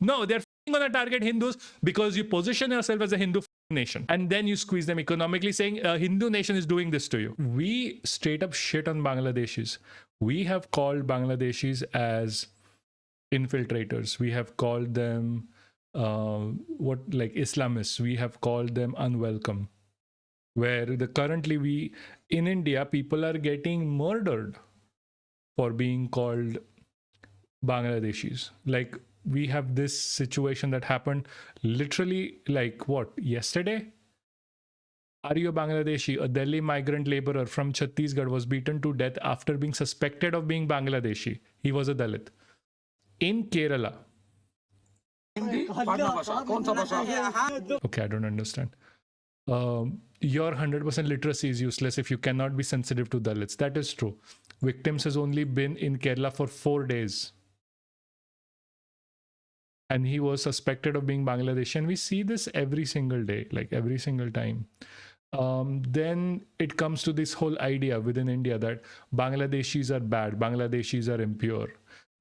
No, they're going to target Hindus because you position yourself as a Hindu nation and then you squeeze them economically, saying a Hindu nation is doing this to you. We straight up shit on Bangladeshis. We have called Bangladeshis as infiltrators. We have called them like Islamists. We have called them unwelcome. Where currently we in India, people are getting murdered for being called Bangladeshis. Like, we have this situation that happened literally like what, yesterday? Are you a Bangladeshi? A Delhi migrant laborer from Chhattisgarh was beaten to death after being suspected of being Bangladeshi. He was a Dalit. In Kerala. Okay, I don't understand. Your 100% literacy is useless if you cannot be sensitive to Dalits. That is true. Victims has only been in Kerala for 4 days. And he was suspected of being Bangladeshi. And we see this every single day, like every single time. Then it comes to this whole idea within India that Bangladeshis are bad, Bangladeshis are impure,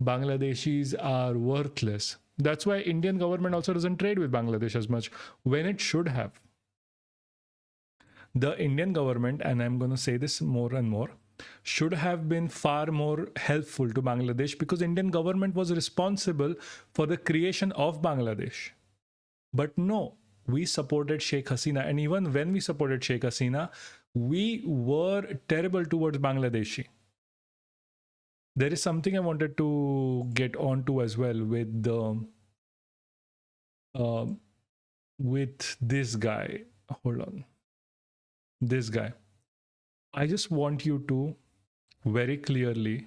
Bangladeshis are worthless. That's why Indian government also doesn't trade with Bangladesh as much when it should have. The Indian government, and I'm going to say this more and more, should have been far more helpful to Bangladesh because Indian government was responsible for the creation of Bangladesh. But no, we supported Sheikh Hasina. And even when we supported Sheikh Hasina, we were terrible towards Bangladeshi. There is something I wanted to get onto as well with the with this guy. Hold on. This guy. I just want you to very clearly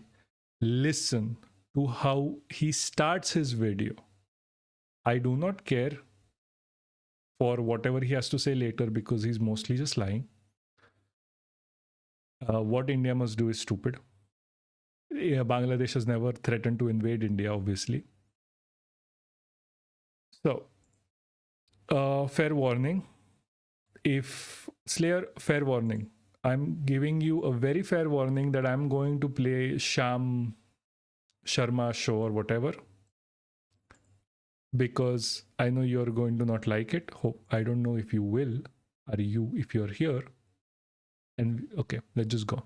listen to how he starts his video. I do not care for whatever he has to say later because he's mostly just lying. What India must do is stupid. Bangladesh has never threatened to invade India, obviously. So, fair warning. If Slayer, fair warning. I'm giving you a very fair warning that I'm going to play Sham Sharma show or whatever, because I know you're going to not like it. I don't know if you will, or you, if you're here. And okay, let's just go.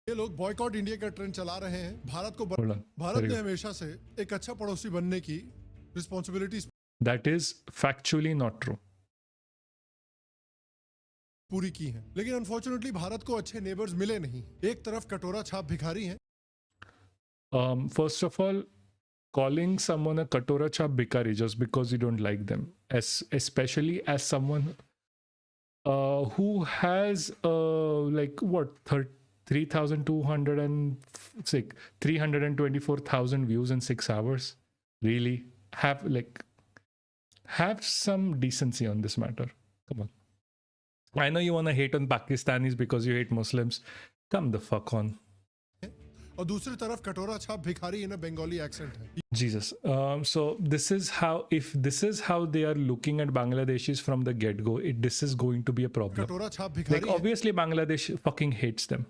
ये लोग boycott India का trend चला रहे हैं भारत को भारत ने हमेशा से एक अच्छा पड़ोसी बनने की responsibility That is factually not true. पूरी की है, लेकिन अनफॉर्चुनेटली भारत को अच्छे नेबर्स मिले नहीं. एक तरफ कटोरा छाप भिखारी हैं. First of all, calling someone a katora chap bhikari just because you don't like them, especially as someone who has like what 324,000 views in 6 hours, really have some decency on this matter. Come on. I know you want to hate on Pakistanis because you hate Muslims. Come the fuck on. और दूसरी तरफ कटोरा छाप भिखारी in Bengali accent है. Jesus. So this is how, if this is how they are looking at Bangladeshis from the get-go, this is going to be a problem. कटोरा छाप भिखारी. Like obviously Bangladesh fucking hates them.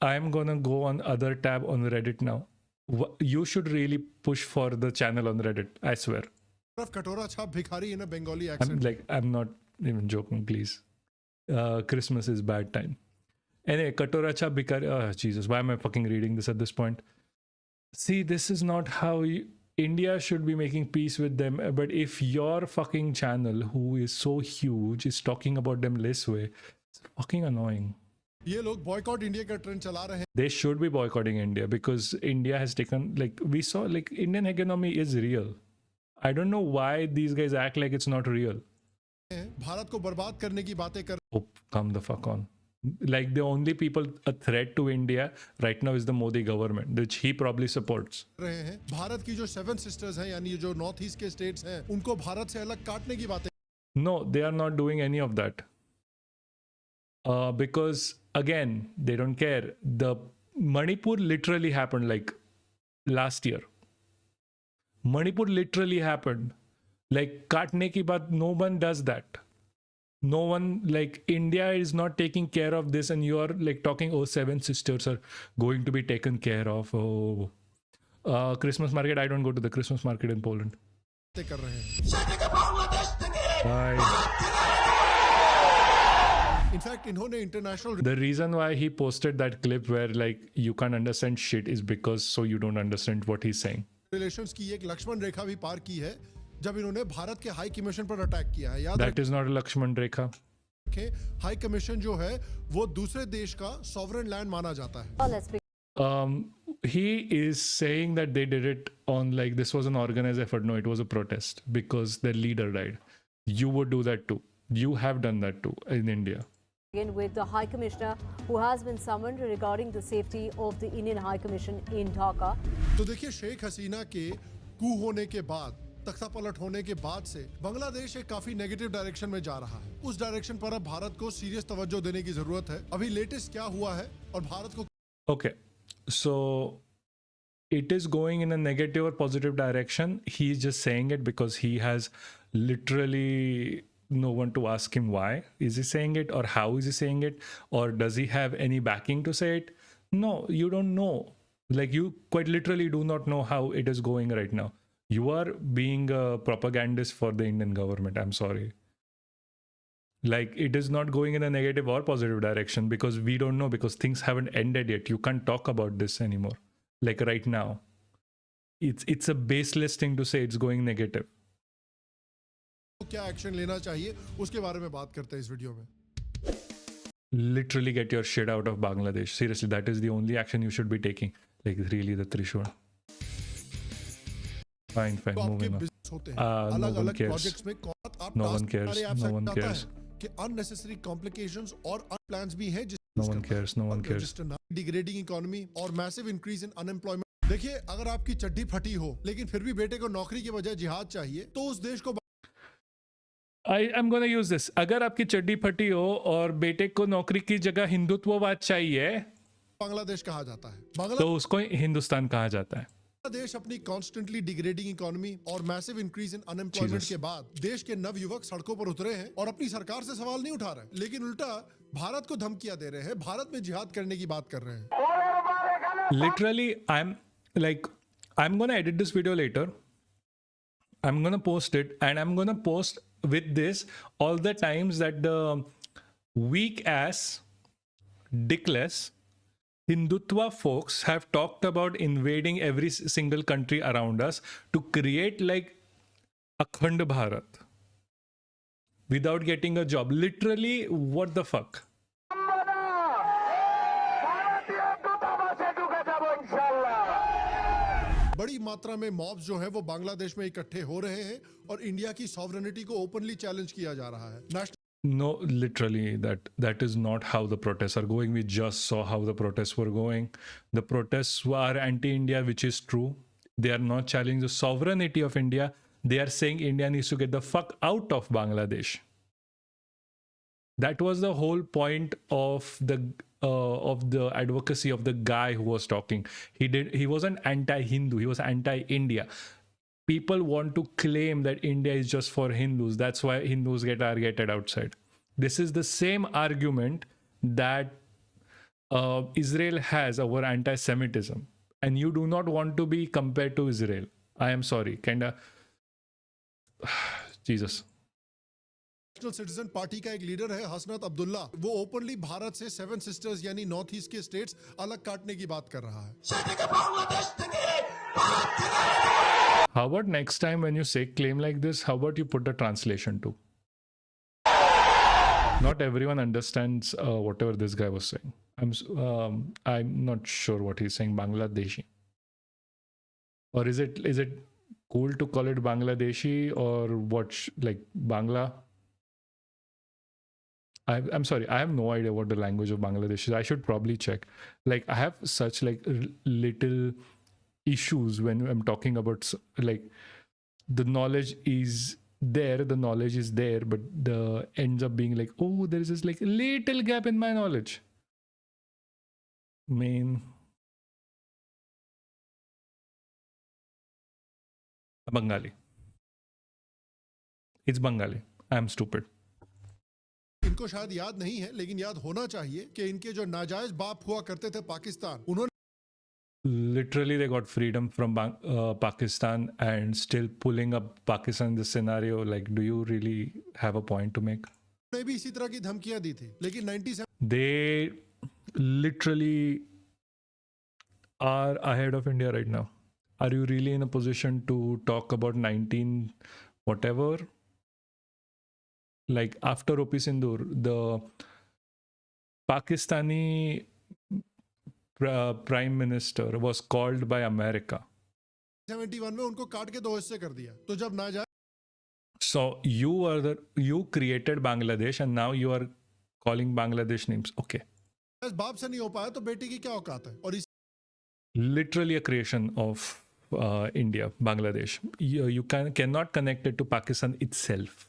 I'm gonna go on other tab on Reddit now. You should really push for the channel on Reddit. I swear. कटोरा छाप भिखारी in Bengali accent. I'm not even joking. Please. Christmas is bad time. Anyway, Katora Cha Bikari. Oh, Jesus, why am I fucking reading this at this point? See, this is not how India should be making peace with them. But if your fucking channel, who is so huge, is talking about them this way, it's fucking annoying. ये लोग boycott India का trend चला रहे हैं. They should be boycotting India because India has taken, like, we saw, like, Indian hegemony is real. I don't know why these guys act like it's not real. Bharat को बर्बाद करने की बातें कर. Oh, come the fuck on. Like, the only people a threat to India right now is the Modi government, which he probably supports. रहे हैं. भारत की जो 7 सिस्टर्स हैं, यानी जो नॉर्थ ईस्ट के स्टेट्स हैं, उनको भारत से अलग काटने की बातें. No, they are not doing any of that. Because again, they don't care. The Manipur literally happened like last year. Manipur literally happened. Like, kaatne ki baat, no one does that. No one, like, India is not taking care of this, and you are like talking, oh, 7 sisters are going to be taken care of. Oh, Christmas market. I don't go to the Christmas market in Poland. कर रहे हैं. Bye. In fact इन्होंने international The reason why he posted that clip where like you can't understand shit is because so you don't understand what he's saying. Relations की एक लक्ष्मण रेखा भी पार की है जब इन्होंने भारत के हाई कमीशन पर अटैक किया है. याद That is not a Lakshman Rekha. रखें, हाई कमीशन जो है वो दूसरे देश का सॉवरेन लैंड माना जाता है. He is saying that they did it on like this was an organized effort. No, it was a protest because their leader died. You would do that too. You have done that too in India. Again with the High Commissioner who has been summoned regarding the safety of the Indian High Commission in Dhaka. तो देखिए शेख हसीना के कू होने के बाद, तख्ता पलट होने के बाद से बांग्लादेश एक काफी नेगेटिव डायरेक्शन में जा रहा है. उस डायरेक्शन पर अब भारत को सीरियस तवज्जो देने की जरूरत है. अभी लेटेस्ट क्या हुआ है और भारत को Okay, so it is going in a negative or positive direction. He's just saying it because he has literally no one to ask him why is he saying it or how is he saying it or does he have any backing to say it. No, you don't know. Like, you quite literally do not know how it is going right now. You are being a propagandist for the Indian government. I'm sorry. Like, it is not going in a negative or positive direction because we don't know, because things haven't ended yet. You can't talk about this anymore. Like right now, it's a baseless thing to say it's going negative. क्या action लेना चाहिए उसके बारे में बात करते हैं इस वीडियो में. Literally get your shit out of Bangladesh. Seriously, that is the only action you should be taking. Like, really, the Trishul. Fine, तो आपके moving on. बिजनेस होते हैं No अलग one अलग cares. प्रोजेक्ट्स में कौन आप No one टास्क cares. हमारे ऐप No से one आता cares. है कि अननेसेसरी कॉम्प्लिकेशंस और प्लान्स भी हैं No one cares. No one cares. Degrading economy और मैसिव इंक्रीज इन अनएम्प्लॉयमेंट. देखिए अगर आपकी चड्डी फटी हो लेकिन फिर भी बेटे को नौकरी की बजाय जिहाद चाहिए तो उस देश को I'm gonna use this. अगर आपकी चड्डी फटी हो और बेटे को नौकरी की जगह हिंदुत्ववाद चाहिए बांग्लादेश कहा जाता है. तो उसको हिंदुस्तान कहा जाता है. बांग्लादेश अपनी कॉन्स्टेंटली डिग्रेडिंग इकोनॉमी और massive increase in unemployment Jesus. के बाद देश के नवयुवक सड़कों पर उतरे हैं और अपनी सरकार से सवाल नहीं उठा रहे, लेकिन उल्टा भारत को धमकियां दे रहे हैं, भारत में जिहाद करने की बात कर रहे हैं. Literally, I'm gonna edit this video later. I'm gonna post it, and I'm gonna post with this all the times that the weak ass, dickless Hindutva folks have talked about invading every single country around us to create like Akhand Bharat without getting a job. Literally, what the fuck? बड़ी मात्रा में mobs जो है वो बांग्लादेश में इकट्ठे हो रहे हैं और इंडिया की सॉवरेनिटी को ओपनली चैलेंज किया जा रहा है. National No, literally, that is not how the protests are going. We just saw how the protests were going. The protests are anti-India, which is true. They are not challenging the sovereignty of India. They are saying India needs to get the fuck out of Bangladesh. That was the whole point of the advocacy of the guy who was talking. He wasn't anti-Hindu. He was anti-India. People want to claim that India is just for Hindus. That's why Hindus get targeted outside. This is the same argument that Israel has over anti-Semitism. And you do not want to be compared to Israel. I am sorry. Kinda. Jesus. National citizen party का एक leader है हसनत अब्दुल्ला. वो openly Bharat से 7 sisters यानी north east के states अलग काटने की बात कर रहा है. How about next time when you say claim like this, how about you put the translation too? Not everyone understands whatever this guy was saying. I'm not sure what he's saying. Bangladeshi, or is it cool to call it Bangladeshi or what? Like Bangla? I'm sorry. I have no idea what the language of Bangladesh is. I should probably check. Like, I have such like little issues when I'm talking about like the knowledge is there, but the ends up being like, oh, there is this like little gap in my knowledge. Main Bengali. It's Bengali. I'm stupid. इनको शायद याद नहीं है, लेकिन याद होना चाहिए कि इनके जो नाजायज बाप हुआ करते थे पाकिस्तान, उन्होंने Literally, they got freedom from Pakistan and still pulling up Pakistan in this scenario. Like, do you really have a point to make? भी इसी तरह की धमकियां दी थी, लेकिन 97 They literally are ahead of India right now. Are you really in a position to talk about 19 whatever? Like after OP Sindoor, the Pakistani prime minister was called by America. 71 में उनको काट के दो हिस्से कर दिया। तो जब नाजायज So you created Bangladesh and now you are calling Bangladesh names. Okay. बाप से नहीं हो पाया तो बेटी की क्या औकात है? और Literally a creation of India, Bangladesh. You cannot connect it to Pakistan itself.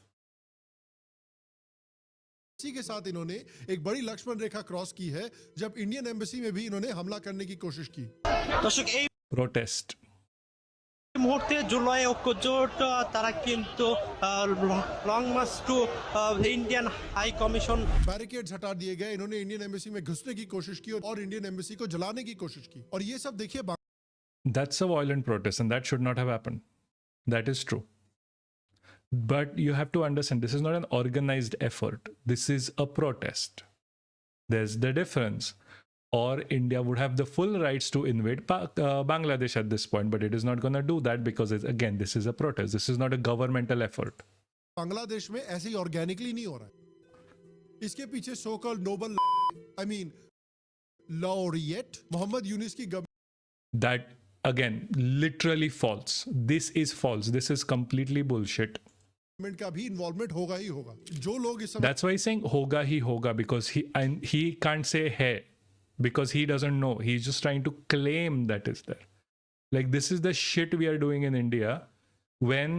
इसी के साथ इन्होंने एक बड़ी लक्ष्मण रेखा क्रॉस की है जब इंडियन एम्बेसी में भी इन्होंने हमला करने की कोशिश की। দর্শক এই Protest. মুহূর্তে জুলাই ঐক্যজোট তারা কিন্তু long march to Indian high commission barricades हटा दिए गए, इन्होंने इंडियन एम्बेसी में घुसने की कोशिश की और इंडियन एम्बेसी को जलाने की कोशिश की। और ये सब देखिए That's a violent protest and that should not have happened. That is true. But you have to understand, this is not an organized effort. This is a protest. There's the difference. Or India would have the full rights to invade Bangladesh at this point, but it is not going to do that because, again, this is a protest. This is not a governmental effort. Bangladesh में ऐसे ही organically नहीं हो रहा है। इसके पीछे so called Nobel I mean laureate Muhammad Yunus की That, again, literally false. This is false. This is completely bullshit. Government का भी इन्वॉल्वमेंट होगा ही होगा। जो लोग इस समय That's why he's saying hoga hi hoga because he can't say hai because he doesn't know. He's just trying to claim that is there. Like this is the shit we are doing in India when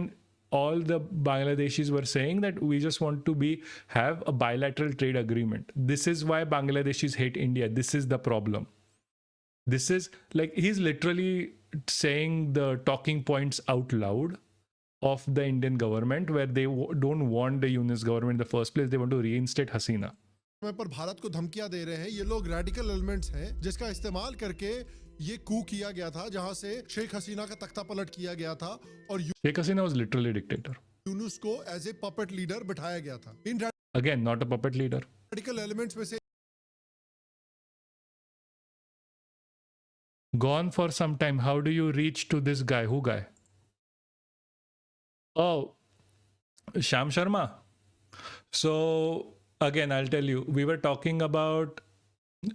all the Bangladeshis were saying that we just want to have a bilateral trade agreement. This is why Bangladeshis hate India. This is the problem. This is like he's literally saying the talking points out loud of the Indian government where they don't want the Yunus government in the first place. They want to reinstate Hasina. पर भारत को धमकियां दे रहे हैं। ये लोग radical elements हैं जिसका इस्तेमाल करके ये कू किया गया था जहां से शेख हसीना का तख्ता पलट किया गया था और Sheikh Hasina was literally a dictator. Yunus को एज ए पपेट लीडर बिठाया गया था। इन Again, not a puppet leader. Radical elements में से Gone for some time. How do you reach to this guy? Who guy? Oh, Sham Sharma. So again, I'll tell you, we were talking about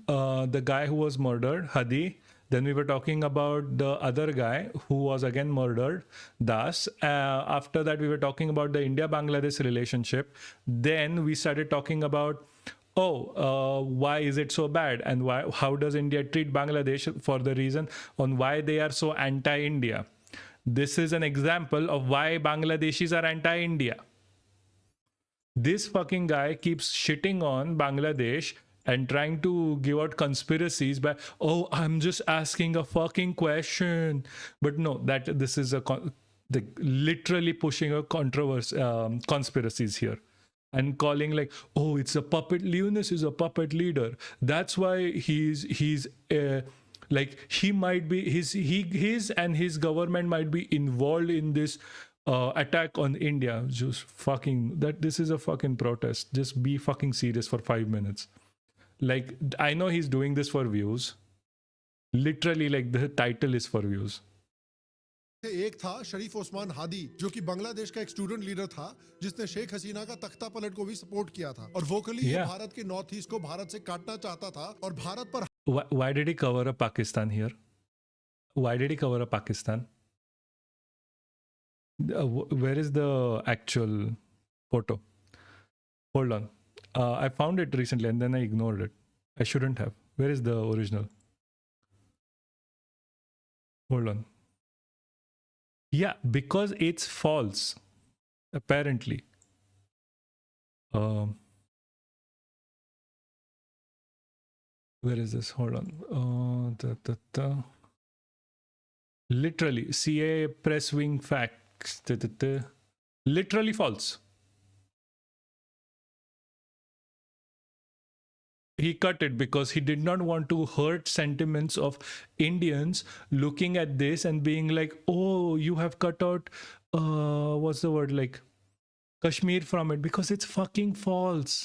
the guy who was murdered, Hadi. Then we were talking about the other guy who was again murdered, Das. After that, we were talking about the India-Bangladesh relationship. Then we started talking about, why is it so bad? And how does India treat Bangladesh for the reason on why they are so anti-India? This is an example of why Bangladeshis are anti-India. This fucking guy keeps shitting on Bangladesh and trying to give out conspiracies by, I'm just asking a fucking question. But no, this is literally pushing a conspiracies here and calling like, it's a puppet. Yunus is a puppet leader. That's why he's like he might be his and his government might be involved in this attack on India. Just fucking this is a fucking protest. Just be fucking serious for 5 minutes. Like I know he's doing this for views. Literally, like the title is for views. एक था शरीफ ओस्मान हादी जो कि बांग्लादेश का एक student leader था जिसने शेख हसीना का तख्ता पलट को भी सपोर्ट किया था और वोकली ये भारत के नॉर्थ ईस्ट को भारत से काटना चाहता था और भारत पर Why did he cover up Pakistan here? Why did he cover up Pakistan? Where is the actual photo? Hold on. I found it recently and then I ignored it. I shouldn't have. Where is the original? Hold on. Yeah, because it's false. Apparently. Where is this? Hold on. Literally, CA press wing facts. Literally false. he cut it because he did not want to hurt sentiments of Indians looking at this and being like, oh, you have cut out what's the word, like Kashmir from it, because it's fucking false.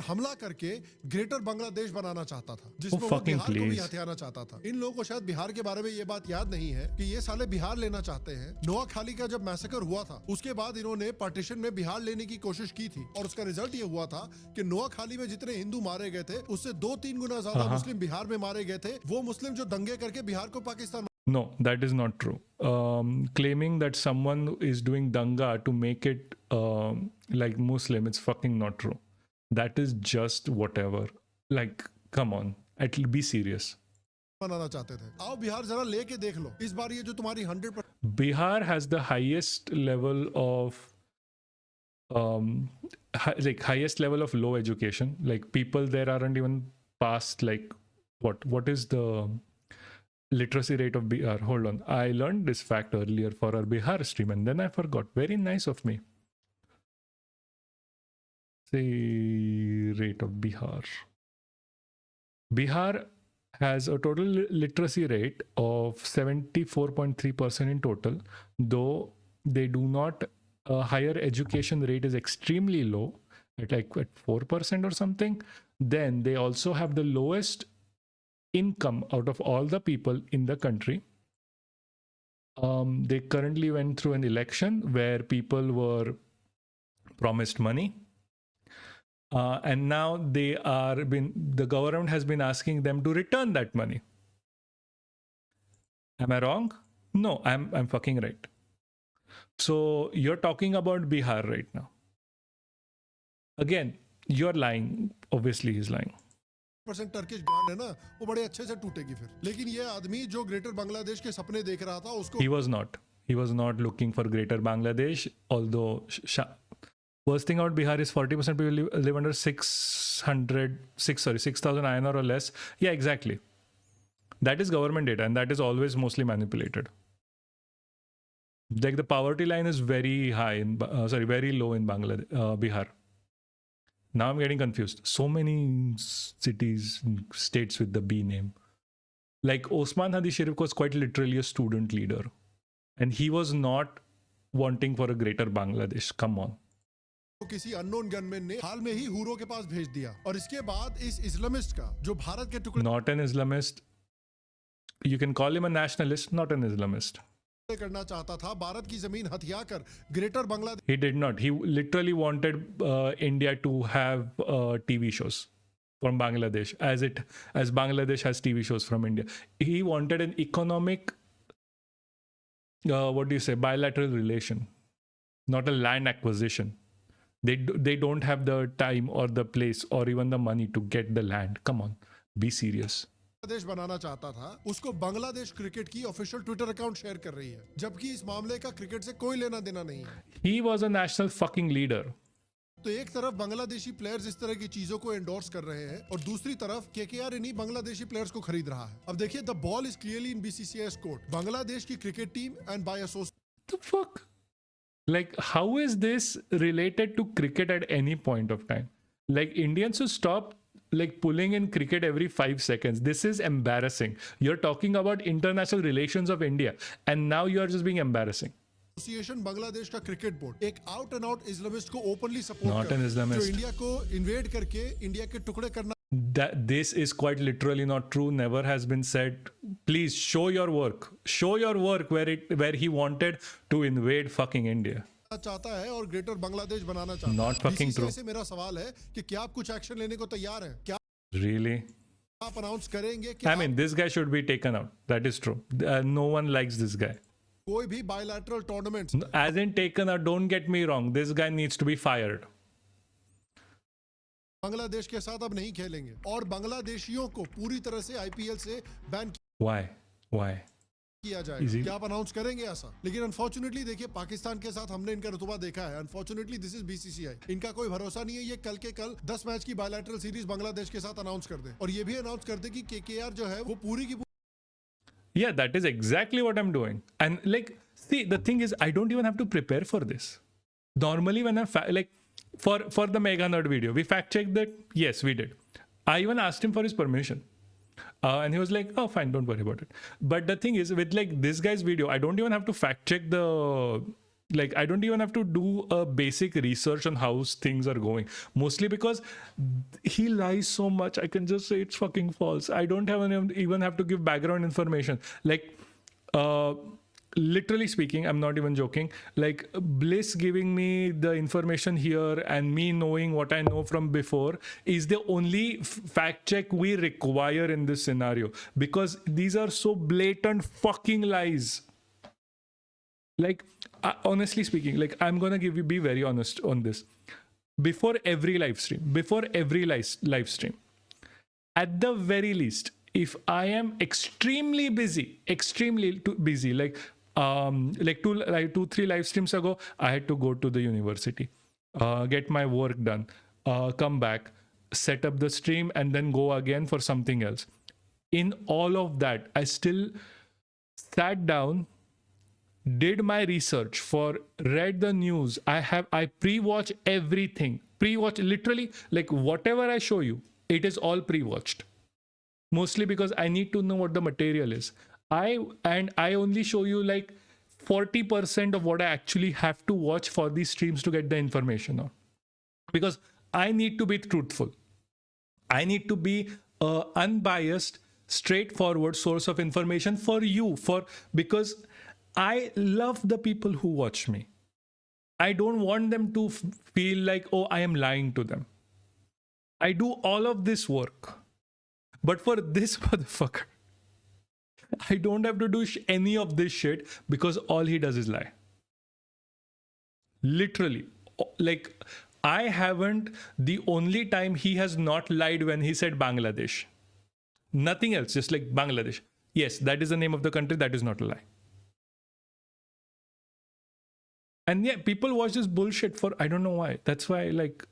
हमला करके greater Bangladesh बनाना चाहता था, जिसमें वो fucking Bihar को भी please. हथियाना चाहता था। इन लोगों को शायद बिहार के बारे में ये बात याद नहीं है कि ये साले बिहार लेना चाहते हैं। नोआखाली का जब मैसेकर हुआ था, उसके बाद इन्होंने पार्टीशन में बिहार लेने की कोशिश की थी, और उसका रिजल्ट ये हुआ था कि नोआखाली में जितने हिंदू मारे गए थे, उससे 2-3 गुना ज्यादा मुस्लिम बिहार में मारे गए थे। वो मुस्लिम जो दंगे करके बिहार को Pakistan No, that is not true. Claiming that someone is doing danga to make it like Muslim, it's fucking not true. That is just whatever. Like, come on, be serious. बनाना चाहते थे। आओ बिहार जरा लेके देख लो, इस बार ये जो तुम्हारी 100% Bihar has the highest level of like highest level of low education. Like people there aren't even past like what is the literacy rate of Bihar? Hold on, I learned this fact earlier for our Bihar stream and then I forgot. Very nice of me. Say rate of Bihar. Bihar has a total literacy rate of 74.3% in total, though they do not, higher education rate is extremely low at like at 4% or something. Then they also have the lowest income out of all the people in the country. They currently went through an election where people were promised money. And now the government has been asking them to return that money. Am I wrong? No, I'm fucking right. So you're talking about Bihar right now. Again, you're lying. Obviously, he's lying. Turkish brand है ना, वो बड़े अच्छे से टूटेगी फिर। लेकिन ये आदमी जो ग्रेटर बांग्लादेश के सपने देख रहा था, उसको He was not. He was not looking for greater Bangladesh, although worst thing about Bihar is 40% people live under 6,000 INR or less. Yeah, exactly. That is government data and that is always mostly manipulated. Like the poverty line is very high very low in Bangladesh, Bihar. Now I'm getting confused. So many cities, states with the B name. Like Osman Hadi Sharif was quite literally a student leader. And he was not wanting for a greater Bangladesh. Come on. किसी unknown gunman ने हाल में ही हुरो के पास भेज दिया, और इसके बाद इस इस्लामिस्ट का जो भारत के टुकड़े Not an Islamist. You can call him a nationalist, not an Islamist. करना चाहता था, भारत की जमीन हथिया कर greater Bangladesh He did not. He literally wanted India to have TV shows from Bangladesh, as Bangladesh has TV shows from India. He wanted an economic, bilateral relation, not a land acquisition. They don't have the time or the place or even the money to get the land. Come on, be serious. देश बनाना चाहता था, उसको Bangladesh cricket की official Twitter account share कर रही है, जबकि इस मामले का क्रिकेट से कोई लेना देना नहीं है। He was a national fucking leader. तो एक तरफ बांग्लादेशी प्लेयर्स इस तरह की चीजों को एंडोर्स कर रहे हैं, और दूसरी तरफ केकेआर इन्हीं बांग्लादेशी प्लेयर्स को खरीद रहा है। अब देखिए, the ball is clearly in BCCI's court. Bangladesh की cricket team and by association. The fuck? Like, how is this related to cricket at any point of time? Like, Indians should stop like pulling in cricket every 5 seconds. This is embarrassing. You're talking about international relations of India, and now you are just being embarrassing. Association Bangladesh का cricket board एक out and out Islamist को openly support Not an Islamist. जो India को invade करके India के टुकड़े करना That this is quite literally not true. Never has been said. Please show your work. Show your work where he wanted to invade fucking India. चाहता है और greater Bangladesh बनाना चाहता है। Not fucking BCCI true. से मेरा सवाल है कि क्या आप कुछ एक्शन लेने को तैयार हैं? क्या Really? आप अनाउंस करेंगे कि I mean, this guy should be taken out. That is true. No one likes this guy. कोई भी bilateral tournaments As in taken out, don't get me wrong. This guy needs to be fired. Bangladesh के साथ अब नहीं खेलेंगे, और बांग्लादेशियों को पूरी तरह से आईपीएल से बैन Why? किया Easy. जाएगा। क्या आप अनाउंस करेंगे ऐसा? लेकिन अनफॉर्चुनेटली देखिए, पाकिस्तान के साथ हमने इनका रुतबा देखा है। Unfortunately this is BCCI. इनका कोई भरोसा नहीं है, ये कल के कल 10 मैच की बायलैटरल सीरीज बांग्लादेश के साथ अनाउंस कर दे, और ये भी अनाउंस कर दे कि केकेआर जो है वो पूरी की Yeah, that is exactly what I'm doing. And like, see, the thing is, I don't even have to prepare for this. Normally, when I'm like, for the Mega Nerd video. We fact checked that. Yes, we did. I even asked him for his permission. And he was like, oh, fine, don't worry about it. But the thing is, with like this guy's video, I don't even have to fact check I don't even have to do a basic research on how things are going. Mostly because he lies so much, I can just say it's fucking false. I don't even have to give background information. Like, literally speaking, I'm not even joking, like Bliss giving me the information here and me knowing what I know from before is the only fact check we require in this scenario, because these are so blatant fucking lies. Like, honestly speaking, like, I'm gonna be very honest on this. Before every live stream, at the very least, if I am extremely busy, like 2-3 live streams ago, I had to go to the university, get my work done, come back, set up the stream, and then go again for something else. In all of that, I still sat down, did my research, read the news. I pre-watch everything. Pre-watch, literally, like whatever I show you, it is all pre-watched. Mostly because I need to know what the material is. I only show you like 40% of what I actually have to watch for these streams to get the information on. Because I need to be truthful. I need to be an unbiased, straightforward source of information for you, because I love the people who watch me. I don't want them to feel like, oh, I am lying to them. I do all of this work. But for this motherfucker, I don't have to do any of this shit, because all he does is lie. Literally. Like, the only time he has not lied when he said Bangladesh. Nothing else, just like Bangladesh. Yes, that is the name of the country, that is not a lie. And yeah, people watch this bullshit for, I don't know why. That's why, like,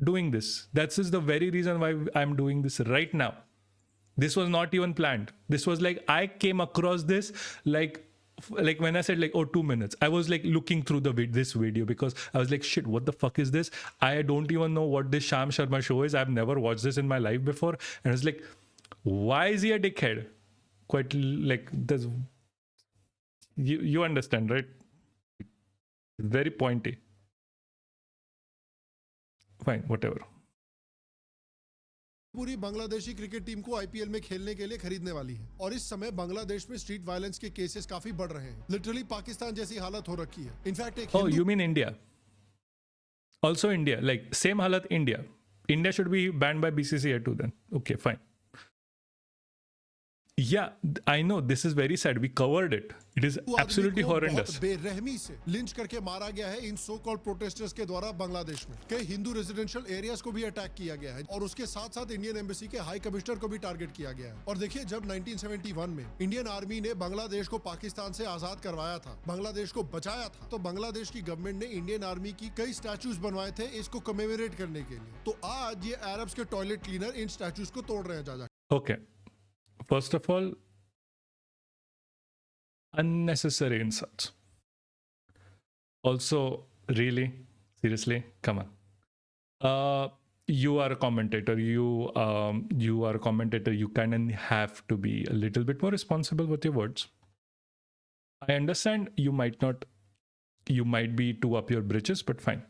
doing this. That is the very reason why I'm doing this right now. This was not even planned. This was like, I came across this like when I said like, oh, 2 minutes, I was like looking through this video, because I was like, shit, what the fuck is this? I don't even know what this Sham Sharma show is. I've never watched this in my life before. And I was like, why is he a dickhead? Quite like, there's, you understand, right? Very pointy. Fine, whatever. पूरी Bangladeshi cricket team को IPL में खेलने के लिए खरीदने वाली है, और इस समय बांग्लादेश में स्ट्रीट वायलेंस के केसेस काफी बढ़ रहे हैं. लिटरली पाकिस्तान जैसी हालत हो रखी है. In fact Oh, you mean India? Also India, like same halat India. India should be banned by BCCI too then. Okay, fine. Yeah, I know this is very sad. We covered it. It is absolutely horrendous. बेरहमी से lynch करके मारा गया है इन so called protesters के द्वारा बांग्लादेश में. कई हिंदू रेजिडेंशियल एरियाज को भी अटैक किया गया है, और उसके साथ साथ इंडियन एम्बेसी के हाई कमिश्नर को भी टारगेट किया गया है. और देखिए, जब 1971 में इंडियन आर्मी ने बांग्लादेश को पाकिस्तान से आजाद करवाया था, बांग्लादेश को बचाया था, तो बांग्लादेश की गवर्नमेंट ने इंडियन आर्मी की कई स्टैचूज बनवाए थे इसको कमेमोरेट करने के लिए. तो आज ये अरब्स के टॉयलेट क्लीनर इन स्टैचूज को तोड़ रहे हैं जा. Okay. First of all, unnecessary insults. Also, really, seriously, come on. You are a commentator. You are a commentator. You kind of have to be a little bit more responsible with your words. I understand you might be too up your britches, but fine.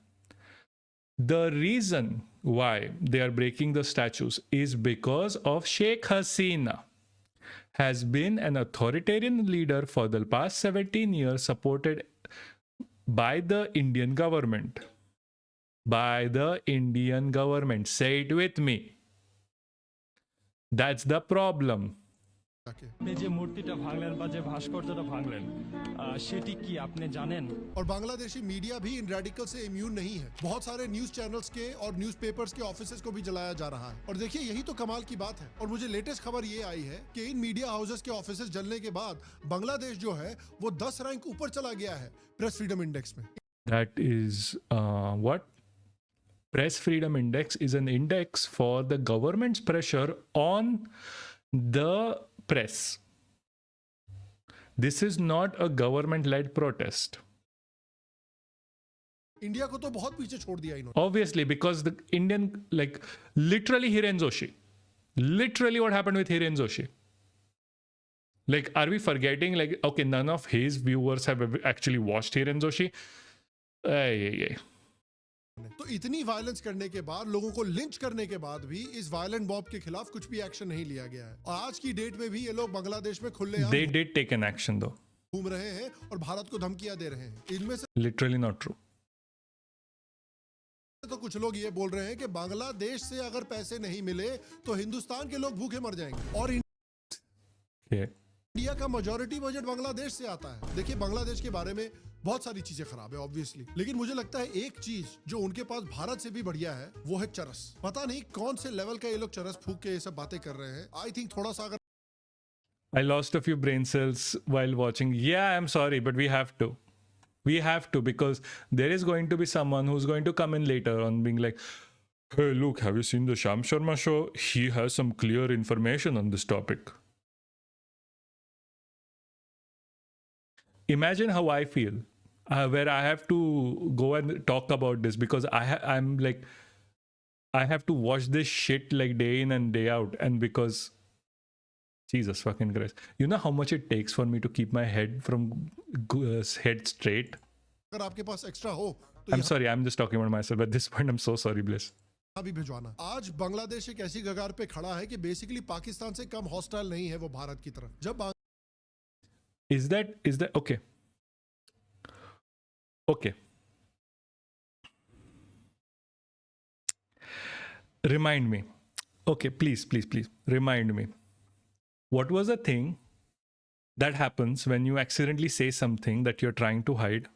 The reason why they are breaking the statues is because of Sheikh Hasina. Has been an authoritarian leader for the past 17 years, supported by the Indian government. By the Indian government. Say it with me. That's the problem. যে মূর্তিটা ভাঙলেন বা যে ভাস্কর্যটা ভাঙলেন সেটি কি আপনি জানেন? और Bangladeshi media भी इन रेडिकल से इम्यून नहीं है. बहुत सारे न्यूज चैनल्स के और न्यूज़पेपर्स के ऑफिसेस को भी जलाया जा रहा है. और देखिए, यही तो कमाल की बात है. और मुझे लेटेस्ट खबर ये आई है कि इन मीडिया हाउसेस के ऑफिसेस जलने के बाद बांग्लादेश जो है वो 10 रैंक ऊपर चला गया है प्रेस फ्रीडम इंडेक्स में. That is what? Press Freedom Index is an index for the government's pressure on the press. This is not a government-led protest. India को तो बहुत पीछे छोड़ दिया इन्होंने। Obviously, because the Indian, like, literally Hiren Joshi. Literally what happened with Hiren Joshi. Like, are we forgetting, like, okay, none of his viewers have actually watched Hiren Joshi? Ay. तो इतनी violence करने के बाद, लोगों को lynch करने के बाद भी इस वायलेंट मॉब के खिलाफ कुछ भी एक्शन नहीं लिया गया है। और आज की डेट में भी ये लोग बांग्लादेश में खुलेआम They did take an action though. घूम रहे हैं और भारत को धमकियां दे रहे हैं। इनमें से Literally not true. तो कुछ लोग ये बोल रहे हैं कि बांग्लादेश से अगर पैसे नहीं मिले तो हिंदुस्तान के लोग भूखे मर जाएंगे। और Yeah. इंडिया का मेजॉरिटी बजट बांग्लादेश से आता है। देखिए, बांग्लादेश के बारे में बहुत सारी चीजें खराब है ऑब्वियसली, लेकिन मुझे लगता है एक चीज जो उनके पास भारत से भी बढ़िया है वो है चरस। पता नहीं कौन से लेवल का ये लोग चरस फूक के ये सब बातें कर रहे हैं। आई थिंक थोड़ा सा अगर I lost a few brain cells while watching. Yeah, I'm sorry, but we have to. We have to, because there is going to be someone who's going to come in later on being like, hey, look, have you seen the Sham Sharma show? He has some clear information on this topic. Imagine how I feel, where I have to go and talk about this because I'm like, I have to watch this shit like day in and day out, and because Jesus fucking Christ, you know how much it takes for me to keep my head from head straight. अगर आपके पास extra हो तो I'm sorry, I'm just talking about myself at this point. I'm so sorry, Bliss. यहाँ भी भिजवाना। आज बांग्लादेश एक ऐसी कगार पे खड़ा है कि बेसिकली पाकिस्तान से कम हॉस्टाइल नहीं है वो भारत की तरफ। जब Is that okay? Okay. Remind me. Okay, please remind me. What was the thing that happens when you accidentally say something that you're trying to hide?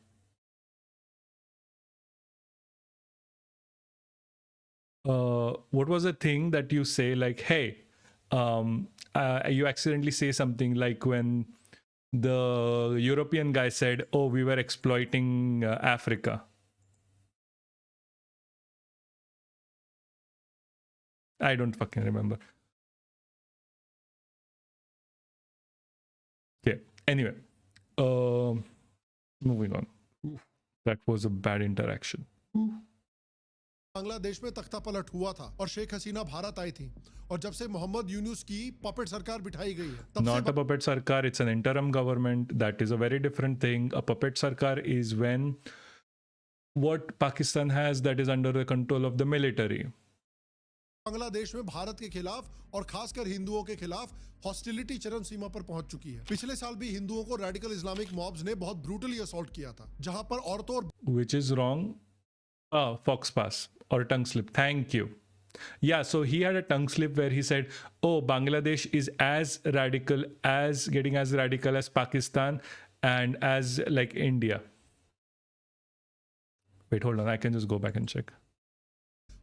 What was the thing that you say, like, hey, you accidentally say something like when the European guy said, oh, we were exploiting Africa. I don't fucking remember. Yeah. Anyway, moving on. That was a bad interaction. Bangladesh में तख्ता पलट हुआ था और शेख हसीना भारत आई थी, और जब से मोहम्मद यूनुस की पपेट सरकार बिठाई गई है तब Not से a puppet sarkar, it's an interim government. That is a very different thing. A puppet sarkar is when what Pakistan has that is under the control of the military. Bangladesh में भारत के खिलाफ और खासकर हिंदुओं के खिलाफ हॉस्टिलिटी चरम सीमा पर पहुंच चुकी है। पिछले साल भी हिंदुओं को रेडिकल इस्लामिक मॉब्स ने बहुत ब्रूटली असॉल्ट किया था, जहां पर औरतों और Which is wrong. Fox pass or tongue slip. Thank you. Yeah, so he had a tongue slip where he said, oh, Bangladesh is getting as radical as Pakistan and as like India. Wait, hold on. I can just go back and check.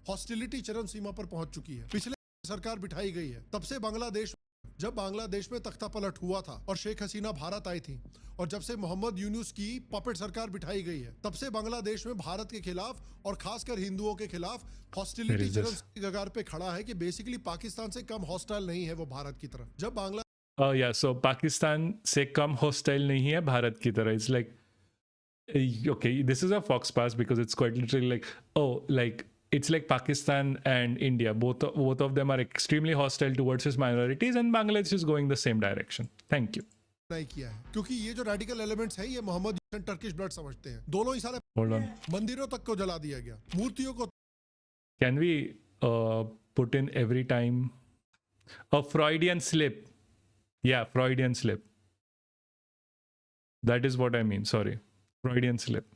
Hostility चरम सीमा पर पहुंच चुकी है। पिछले सरकार बिठाई गई है तब से बांग्लादेश, जब बांग्लादेश में तख्ता पलट हुआ था और शेख हसीना भारत आई थी, और जब से मोहम्मद यूनुस की पपेट सरकार बिठाई गई है तब से बांग्लादेश में भारत के खिलाफ और खासकर हिंदुओं के खिलाफ हॉस्टिलिटी Where is चरम this? की कगार पे खड़ा है कि बेसिकली पाकिस्तान से कम हॉस्टाइल नहीं है वो भारत की तरफ। जब Bangla Oh yeah, so Pakistan से कम hostile नहीं है भारत की तरह. It's like, okay, this is a Fox pass because it's quite literally like, oh, like it's like Pakistan and India. Both of them are extremely hostile towards its minorities, and Bangladesh is going the same direction. Thank you. नहीं किया है, क्योंकि ये जो radical elements हैं ये Mohammad Turkish blood समझते हैं। दोनों ही सारे Hold on. मंदिरों तक को जला दिया गया, मूर्तियों को Can we put in every time a Freudian slip? Yeah, Freudian slip. That is what I mean. Sorry. Freudian slip.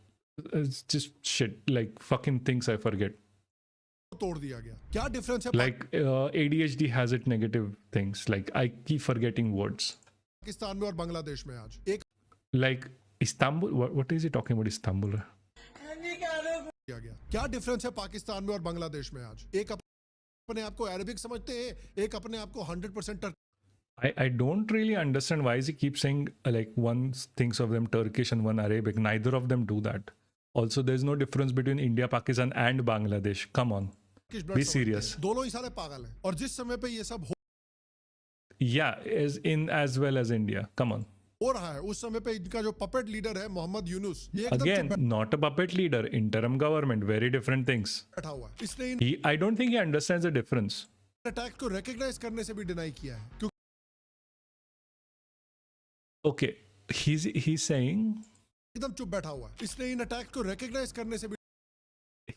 It's just shit. Like fucking things I forget. तोड़ दिया गया। क्या डिफरेंस है Like ADHD has its negative things. Like I keep forgetting words. Pakistan में और बांग्लादेश में? आज एक Like Istanbul. What is he talking about? Istanbul. किया गया। क्या डिफरेंस है पाकिस्तान में और बांग्लादेश में? आज एक अपने आप को अरबिक समझते हैं, एक अपने आप को 100% I don't really understand why he keeps saying like one thinks of them Turkish and one Arabic. Neither of them do that. Also, there's no difference between India, Pakistan, and Bangladesh. Come on. Turkish blood Be समझते serious. हैं। दोनों ही सारे पागल हैं, और जिस समय पे ये सब हो Yeah, as well as India. Come on. हो रहा है। उस समय पे इनका जो पपेट लीडर है मोहम्मद यूनुस, ये एकदम Again, चुप not a puppet leader, interim government, very different things. बैठा हुआ है। इसने इन I don't think he understands the difference. Attack को रिकॉग्नाइज करने से भी डिनाई किया है, क्योंकि Okay, he's saying एकदम चुप बैठा हुआ है। इसने इन अटैक को रिकॉग्नाइज करने से भी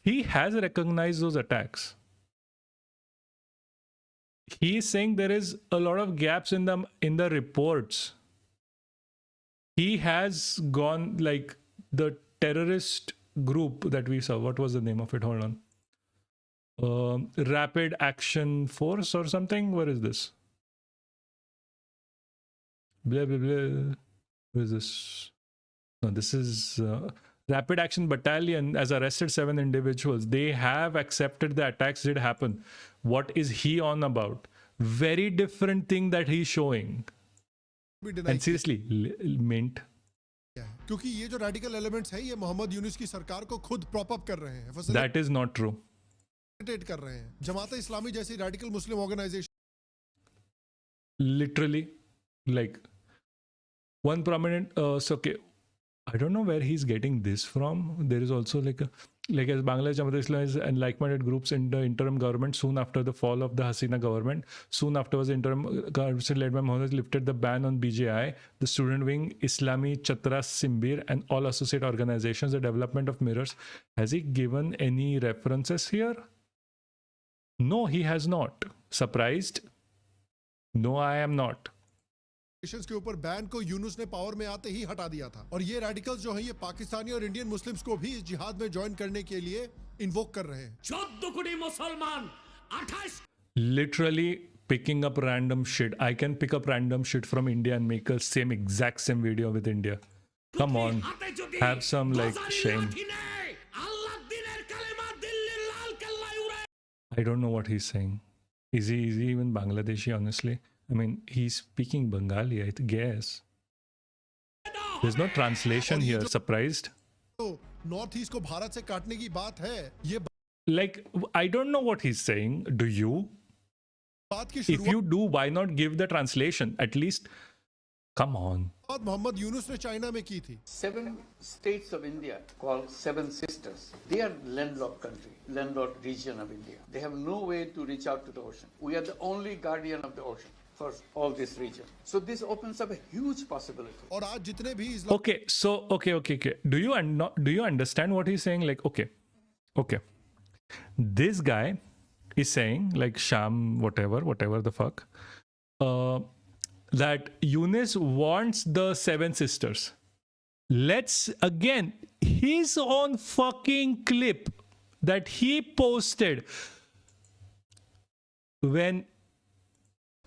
he has recognized those attacks. He is saying there is a lot of gaps in the reports. He has gone like the terrorist group that we saw. What was the name of it? Hold on. Rapid Action Force or something. Where is this? Blah blah blah. Where is this? No, this is Rapid Action Battalion has arrested 7 individuals. They have accepted the attacks did happen. What is he on about? Very different thing that he's showing. Deny And seriously, mint. किया है, क्योंकि ये जो radical elements है, ये मोहम्मद यूनुस की सरकार को खुद प्रॉप अप कर रहे हैं, That is not true. Facilitate कर रहे हैं। जमात इस्लामी जैसी radical Muslim organisation Literally, like one prominent. So okay, I don't know where he's getting this from. There is also like as Bangladesh Jamaat Islam and like-minded groups in the interim government soon after the fall of the Hasina government. Soon afterwards, the interim government led by Mohammed lifted the ban on BJI, the student wing, Islami Chatra Simbir, and all associate organizations. The development of mirrors. Has he given any references here? No, he has not. Surprised? No, I am not. के ऊपर ban को यूनुस ने power में आते ही हटा दिया था। और ये रेडिकल्स जो हैं, ये पाकिस्तानी और इंडियन मुस्लिम्स को भी इस जिहाद में ज्वाइन करने के लिए इन्वोक कर रहे हैं। 14 কোটি মুসলমান 28 Literally picking up random shit. I can pick up random shit from India and make a exact same video with India. Come on, হাতে যদি have some like গজারি shame. লাঠি নেয়, আল্লাহর দিনের কালেমা দিল্লির লাল কেল্লায় উড়ে I don't know what he's saying. Is he even Bangladeshi? Honestly, I mean, he's speaking Bengali, I guess. There's no translation here. Surprised? तो नॉर्थ ईस्ट को भारत से काटने की बात है, ये Like, I don't know what he's saying. Do you? बात की If शुरुआत you do, why not give the translation? At least, come on. Mohammad Yunus ने चाइना में की थी। 7 states of India called Seven Sisters. They are landlocked country, landlocked region of India. They have no way to reach out to the ocean. We are the only guardian of the ocean for all this region. So this opens up a huge possibility. और आज जितने भी इस्लाम Okay, so okay. Do you understand what he's saying? Like, okay. This guy is saying, like Sham, whatever the fuck, that Yunus wants the 7 sisters. Let's again his own fucking clip that he posted when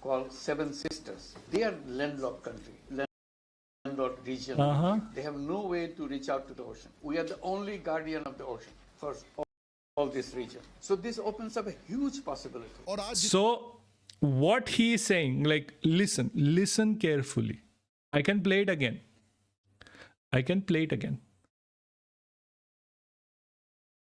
Called Seven Sisters. They are landlocked country, landlocked region. of Uh-huh. India. They have no way to reach out to the ocean. We are the only guardian of the ocean for all this region. So this opens up a huge possibility. और आज So, what he is saying, like, listen carefully. I can play it again.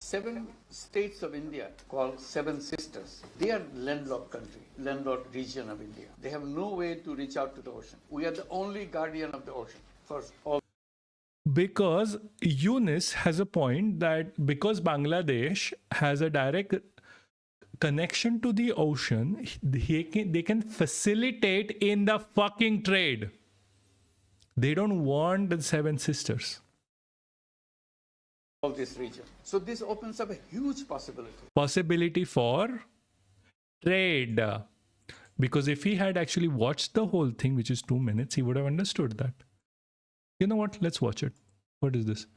Seven states of India called Seven Sisters. They are landlocked country, landlocked region of India. They have no way to reach out to the ocean. We are the only guardian of the ocean for all. Because Yunus has a point that because Bangladesh has a direct connection to the ocean, they can facilitate in the fucking trade. They don't want the 7 sisters. All this region. So this opens up a huge possibility. Possibility for trade. Because if he had actually watched the whole thing, which is 2 minutes, he would have understood that. You know what? Let's watch it. What is this?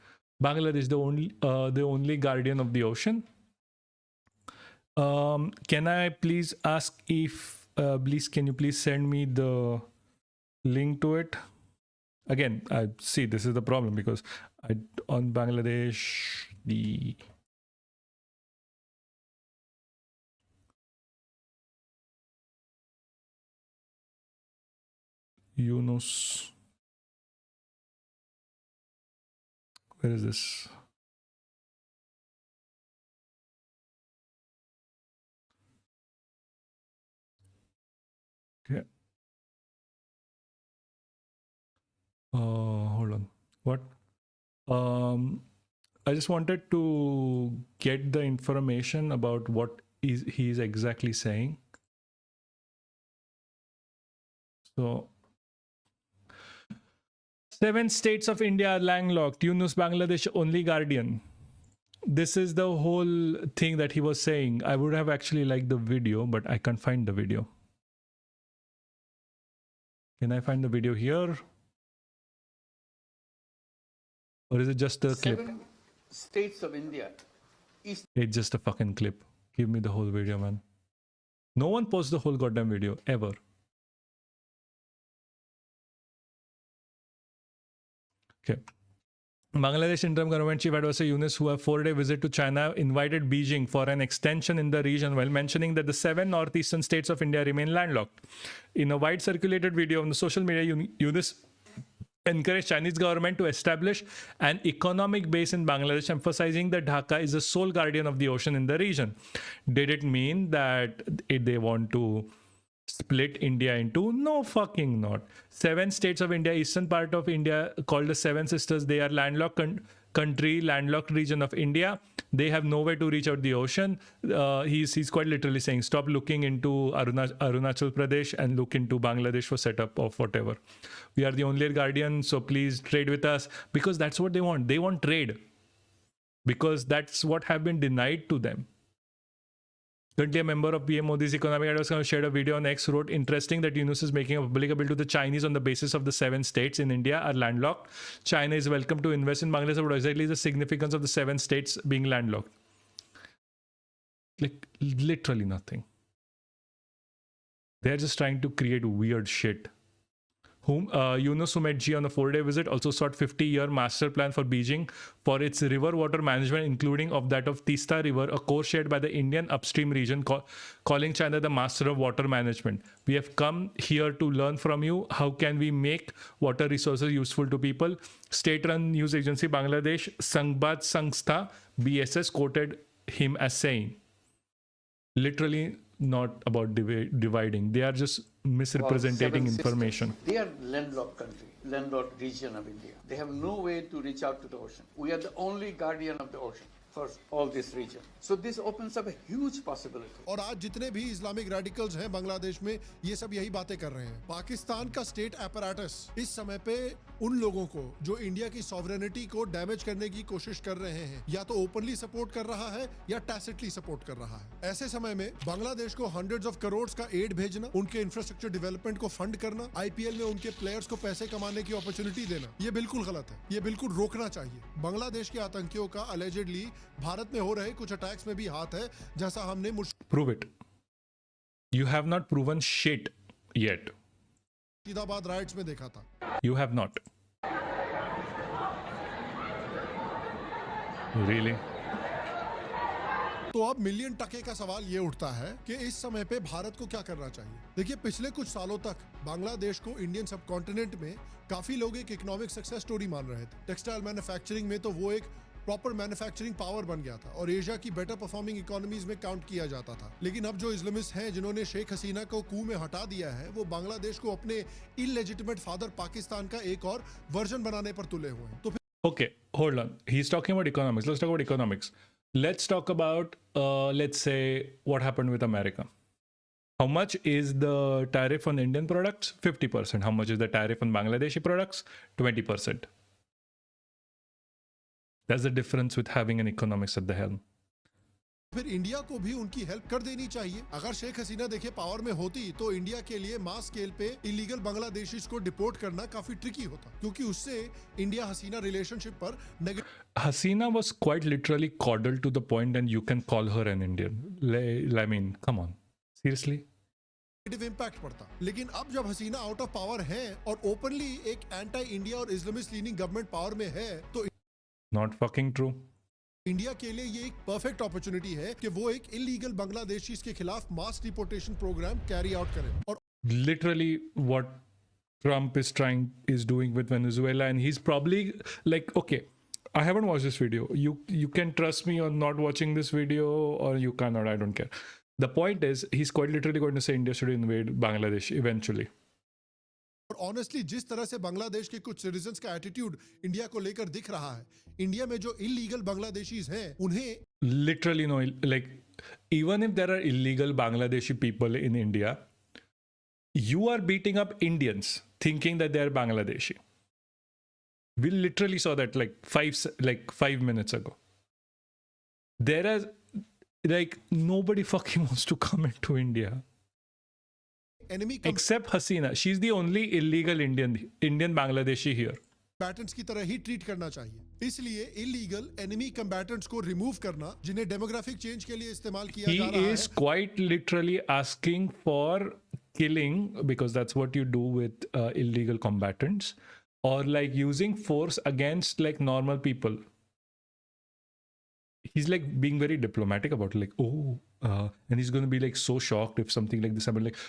Bangladesh, the only guardian of the ocean. Can I please ask if can you please send me the link to it? Again, I see this is the problem because on Bangladesh the Yunus. Where is this? Okay. Hold on. What? I just wanted to get the information about what he is exactly saying. So, 7 states of India are landlocked. Yunus, Bangladesh, only guardian. This is the whole thing that he was saying. I would have actually liked the video, but I can't find the video. Can I find the video here? Or is it just a clip? 7 states of India. It's just a fucking clip. Give me the whole video, man. No one posts the whole goddamn video, ever. Okay. Bangladesh interim government chief advisor Yunus, who a 4-day visit to China, invited Beijing for an extension in the region while mentioning that the 7 northeastern states of India remain landlocked. In a wide circulated video on the social media, Yunus encouraged Chinese government to establish an economic base in Bangladesh, emphasizing that Dhaka is the sole guardian of the ocean in the region. Did it mean that they want to split India into? No fucking not. 7 states of India, eastern part of India, called the Seven Sisters. They are landlocked country, landlocked region of India. They have nowhere to reach out the ocean. He's quite literally saying, stop looking into Arunachal Pradesh and look into Bangladesh for setup of whatever. We are the only guardian, so please trade with us, because that's what they want. They want trade, because that's what have been denied to them. Currently, a member of PM Modi's economic advisor shared a video on X, wrote, interesting that Yunus is making a public appeal to the Chinese on the basis of the 7 states in India are landlocked. China is welcome to invest in Bangladesh. What exactly is the significance of the 7 states being landlocked? Like, literally nothing. They're just trying to create weird shit. Yunus, who met Xi on a 4-day visit, also sought 50-year master plan for Beijing for its river water management, including of that of Tista River, a core shared by the Indian upstream region, calling China the master of water management. We have come here to learn from you. How can we make water resources useful to people? State-run news agency Bangladesh Sangbad Sangstha BSS quoted him as saying, literally not about dividing. They are just misrepresenting information. Sisters. They are landlocked country, landlocked region of India. They have no way to reach out to the ocean. We are the only guardian of the ocean for all this region. So this opens up a huge possibility. और आज जितने भी Islamic radicals हैं बांग्लादेश में, ये सब यही बातें कर रहे हैं। पाकिस्तान का स्टेट apparatus इस समय पे उन लोगों को जो इंडिया की सॉवरेनिटी को डैमेज करने की कोशिश कर रहे हैं, या तो ओपनली सपोर्ट कर रहा है या टैसिटली सपोर्ट कर रहा है। ऐसे समय में बांग्लादेश को हंड्रेड्स ऑफ करोड़ का एड भेजना, उनके इंफ्रास्ट्रक्चर डेवलपमेंट को फंड करना, आईपीएल में उनके प्लेयर्स को पैसे कमाने की अपॉर्चुनिटी देना, ये बिल्कुल गलत है। ये बिल्कुल रोकना चाहिए। बांग्लादेश के आतंकियों का अलेजेडली भारत में हो रहे कुछ अटैक्स में भी हाथ है, जैसा हमने Prove it. You have not proven shit yet. Murshidabad rights में देखा था। You have not. Really? तो अब मिलियन टके का सवाल ये उठता है कि इस समय पे भारत को क्या करना चाहिए। देखिए, पिछले कुछ सालों तक बांग्लादेश को इंडियन सब कॉन्टिनेंट में काफी लोग एक इकोनॉमिक सक्सेस स्टोरी मान रहे थे। टेक्सटाइल मैन्युफैक्चरिंग में तो वो एक प्रॉपर मैन्युफैक्चरिंग पावर बन गया था और एशिया की बेटर परफॉर्मिंग इकोनॉमीज में काउंट किया जाता था। लेकिन अब जो इस्लामिस्ट हैं जिन्होंने शेख हसीना को कू में हटा दिया है, वो बांग्लादेश को अपने इलेजिटिमेट फादर पाकिस्तान का एक और वर्जन बनाने पर तुले हुए हैं। तो Okay, hold on. He's talking about economics. Let's talk about economics. Let's talk about, let's say, what happened with America. How much is the tariff on Indian products? 50%. How much is the tariff on Bangladeshi products? 20%. That's the difference with having an economics at the helm. फिर India को भी उनकी help कर देनी चाहिए। अगर शेख हसीना देखिए power में होती तो इंडिया के लिए मास स्केल पे इलीगल बांग्लादेशीज को डिपोर्ट करना काफी ट्रिकी होता, क्योंकि उससे इंडिया हसीना रिलेशनशिप पर Hasina was quite literally coddled to the point, and you can call her an Indian. I mean, come on. Seriously? Negative impact पड़ता। लेकिन अब जब हसीना आउट ऑफ पावर है और ओपनली एक एंटी इंडिया और इस्लामिस्ट लीनिंग गवर्नमेंट पावर में है, तो Not fucking true. इंडिया के लिए ये एक परफेक्ट अपॉर्चुनिटी है कि वो एक इलीगल बांग्लादेशीज के खिलाफ मास डिपोर्टेशन प्रोग्राम कैरी आउट करें। और Literally what Trump is doing with Venezuela, and he's probably like, okay, I haven't watched this video. You can trust me on not watching this video, or you cannot. I don't care. The point is, he's quite literally going to say India should invade Bangladesh eventually. Honestly जिस तरह से बांग्लादेश के कुछ citizens का attitude India को लेकर दिख रहा है, इंडिया में जो इलीगल बांग्लादेशीज हैं उन्हें Literally no, like even if there are illegal Bangladeshi people in India, you are beating up Indians thinking that they are Bangladeshi. We literally saw that like 5 minutes ago. There is like nobody fucking wants to come into India enemy except Hasina. She's the only illegal Indian Bangladeshi here. कम्बैटेंट्स की तरह ही treat करना चाहिए। इसलिए illegal enemy कम्बैटेंट्स को remove करना, जिन्हें demographic change के लिए इस्तेमाल किया He जा रहा is है, quite literally asking for killing, because that's what you do with illegal combatants, or like using force against like normal people. He's like being very diplomatic about it, like and he's going to be like so shocked if something like this happened, like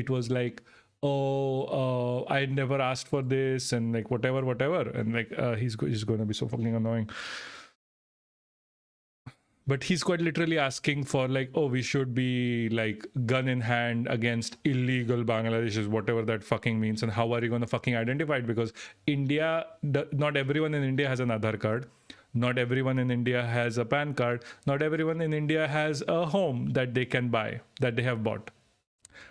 it was like I never asked for this, and like whatever, and like he's going to be so fucking annoying. But he's quite literally asking for like, we should be like gun in hand against illegal Bangladeshis, whatever that fucking means. And how are you going to fucking identify it? Because India, not everyone in India has an Aadhaar card. Not everyone in India has a PAN card. Not everyone in India has a home that they can buy, that they have bought.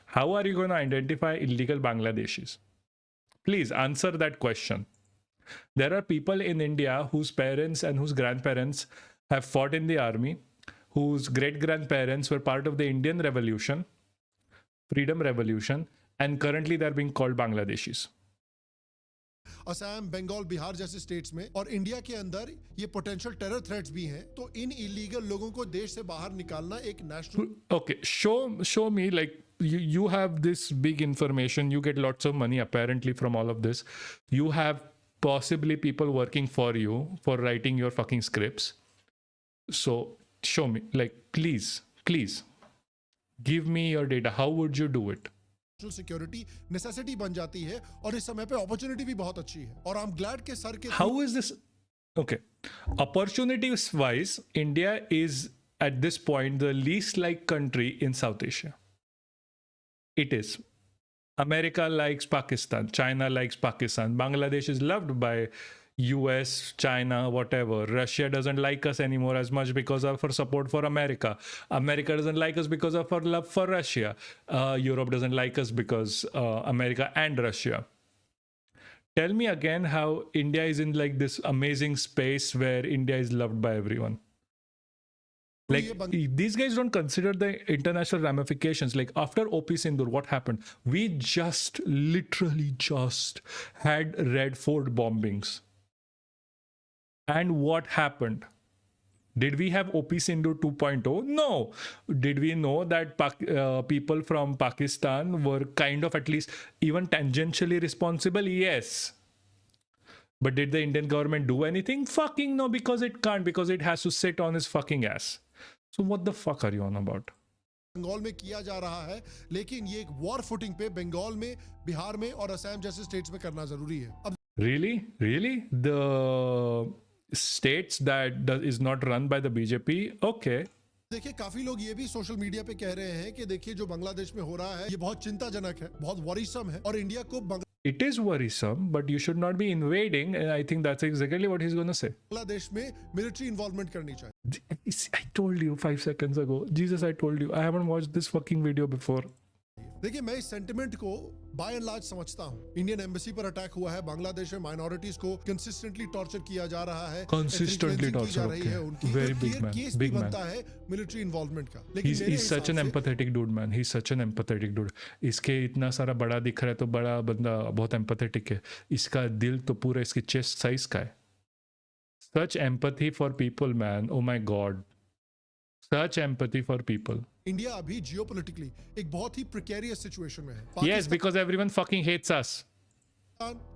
How are you going to identify illegal Bangladeshis? Please answer that question. There are people in India whose parents and whose grandparents have fought in the army, whose great-grandparents were part of the Indian Revolution, Freedom Revolution, and currently they're being called Bangladeshis. Assam, Bengal, Bihar जैसे states में और India के अंदर ये potential terror threats भी हैं, तो इन illegal लोगों को देश से बाहर निकालना एक national Okay, show me, like you have this big information, you get lots of money apparently from all of this. You have possibly people working for you for writing your fucking scripts. So show me, like please give me your data. How would you do it? Security necessity बन जाती है, और इस समय पे opportunity भी बहुत अच्छी है, और आई एम ग्लैड के सर के How is this? Okay, opportunities wise, India is at this point the least liked country in South Asia. It is. America likes Pakistan, China likes Pakistan, Bangladesh is loved by US, China, whatever. Russia doesn't like us anymore as much because of our support for America. America doesn't like us because of our love for Russia. Europe doesn't like us because America and Russia. Tell me again how India is in like this amazing space where India is loved by everyone. Like these guys don't consider the international ramifications. Like after OP Sindoor, what happened? We literally just had Red Fort bombings. And what happened? Did we have OP Sindoor 2.0? No. Did we know that people from Pakistan were kind of at least even tangentially responsible? Yes. But did the Indian government do anything? Fucking no, because it can't, because it has to sit on its fucking ass. So what the fuck are you on about? Bengal में किया जा रहा है, लेकिन ये एक war footing पे बंगाल में, बिहार में और असम जैसे स्टेट्स में करना जरूरी है। अब Really? The states that is not run by the BJP? Okay. देखिए, काफी लोग ये भी सोशल मीडिया पे कह रहे हैं कि देखिए जो बांग्लादेश में हो रहा है ये बहुत चिंताजनक है, बहुत वरीसम है, और इंडिया को It is worrisome, but you should not be invading, and I think that's exactly what he's going to say. Bangladesh में मिलिट्री इन्वॉल्वमेंट करनी चाहिए। I told you 5 seconds ago. Jesus, I told you. I haven't watched this fucking video before. देखिए, मैं इस sentiment को bye and large समझता हूँ। Indian embassy पर अटैक हुआ है, बांग्लादेश में माइनॉरिटीज को कंसिस्टेंटली टॉर्चर किया जा रहा है, Consistently ethnic cleansing की जा torture, रही okay. है उनकी, Very तो big clear man, case big भी man. बनता है मिलिट्री इन्वॉल्वमेंट का। लेकिन He's मेरे such an हिसाब से empathetic dude, man. He's such an empathetic dude. इसके इतना सारा बड़ा दिख रहा है तो बड़ा बंदा बहुत empathetic है। इसका दिल तो पूरा इसकी चेस्ट साइज का है। Such empathy for people, man. Oh my God. Such empathy for people. India अभी जियोपॉलिटिकली एक बहुत ही प्रिकेरियस सिचुएशन में है। Yes, because everyone fucking hates us.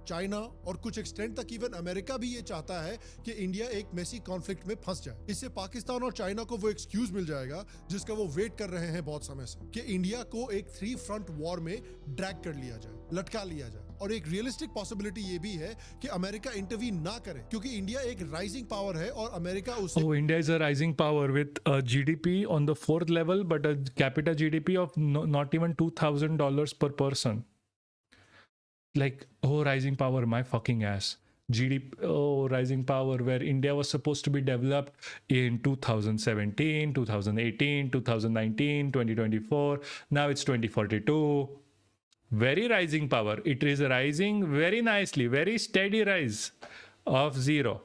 China और कुछ एक्सटेंट तक इवन अमेरिका भी ये चाहता है कि इंडिया एक मेसी कॉन्फ्लिक्ट में फंस जाए। इससे पाकिस्तान और चाइना को वो एक्सक्यूज मिल जाएगा जिसका वो वेट कर रहे हैं बहुत समय से, कि इंडिया को एक 3 फ्रंट वॉर में ड्रैग कर लिया जाए, लटका लिया जाए। और एक रियलिस्टिक पॉसिबिलिटी ये भी है कि अमेरिका इंटरवीन ना करे, क्योंकि इंडिया एक राइजिंग पावर है और अमेरिका उसे Oh, India is a rising power with a GDP on the 4th level, but a capita GDP of not even $2,000 per person. like, oh, rising power, my fucking ass. GDP, oh, rising power, where India was supposed to be developed in 2017, 2018, 2019, 2024. Now it's 2042. Very rising power. It is rising very nicely, very steady rise of zero.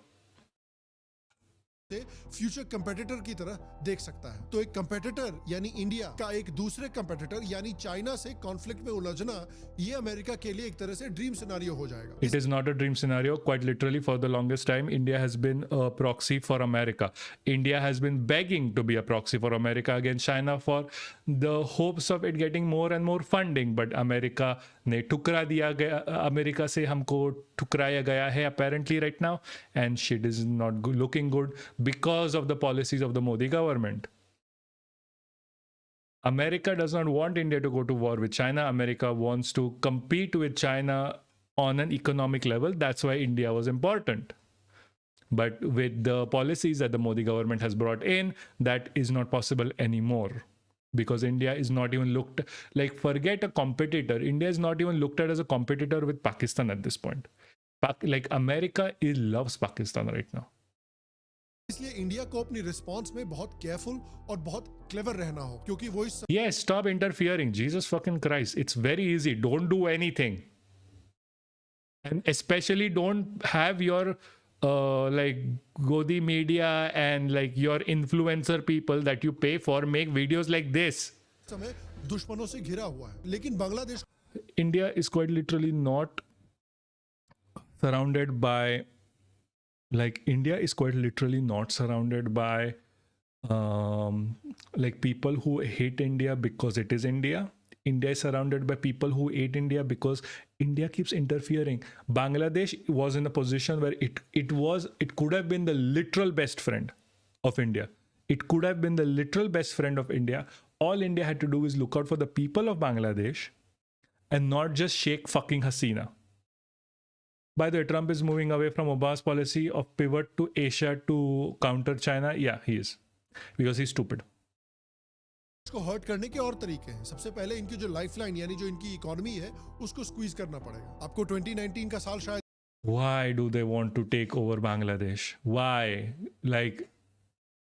Future competitor की तरह देख सकता है। तो एक competitor यानी India का एक दूसरे कंपेटिटर यानी चाइना से कॉन्फ्लिक्ट में उलझना, ये अमेरिका के लिए एक तरह से ड्रीम सिनेरियो हो जाएगा। It is not a dream scenario. Quite literally, for the longest time, India has been a proxy for America. India has been begging to be a proxy for America against China for the hopes of it getting more and more funding. But America ने ठुकरा दिया गया, America से हमको ठुकराया गया है apparently right now, and shit is not looking good because of the policies of the Modi government. America does not want India to go to war with China. America wants to compete with China on an economic level. That's why India was important. But with the policies that the Modi government has brought in, that is not possible anymore. Because India is not even looked like, forget a competitor. India is not even looked at as a competitor with Pakistan at this point. Like America loves Pakistan right now. इसलिए India को अपनी response में बहुत careful और बहुत clever रहना हो, क्योंकि वो इस Yes, stop interfering. Jesus fucking Christ. It's very easy. Don't do anything. And especially don't have your like Godi media and like your influencer people that you pay for make videos like this. समय दुश्मनों से घिरा हुआ है। लेकिन Bangladesh India is quite literally not surrounded by, like India is quite literally not surrounded by like people who hate India because it is India. India is surrounded by people who hate India because India keeps interfering. Bangladesh was in a position where it could have been the literal best friend of India. It could have been the literal best friend of India. All India had to do is look out for the people of Bangladesh and not just Sheikh fucking Hasina. By the way, Trump is moving away from Obama's policy of pivot to Asia to counter China. Yeah, he is. Because he's stupid. को hurt करने के और तरीके हैं। सबसे पहले इनकी जो लाइफलाइन यानी जो इनकी इकोनॉमी है, उसको स्क्वीज करना पड़ेगा। आपको 2019 का साल शायद Why do they want to take over Bangladesh? Why? Like,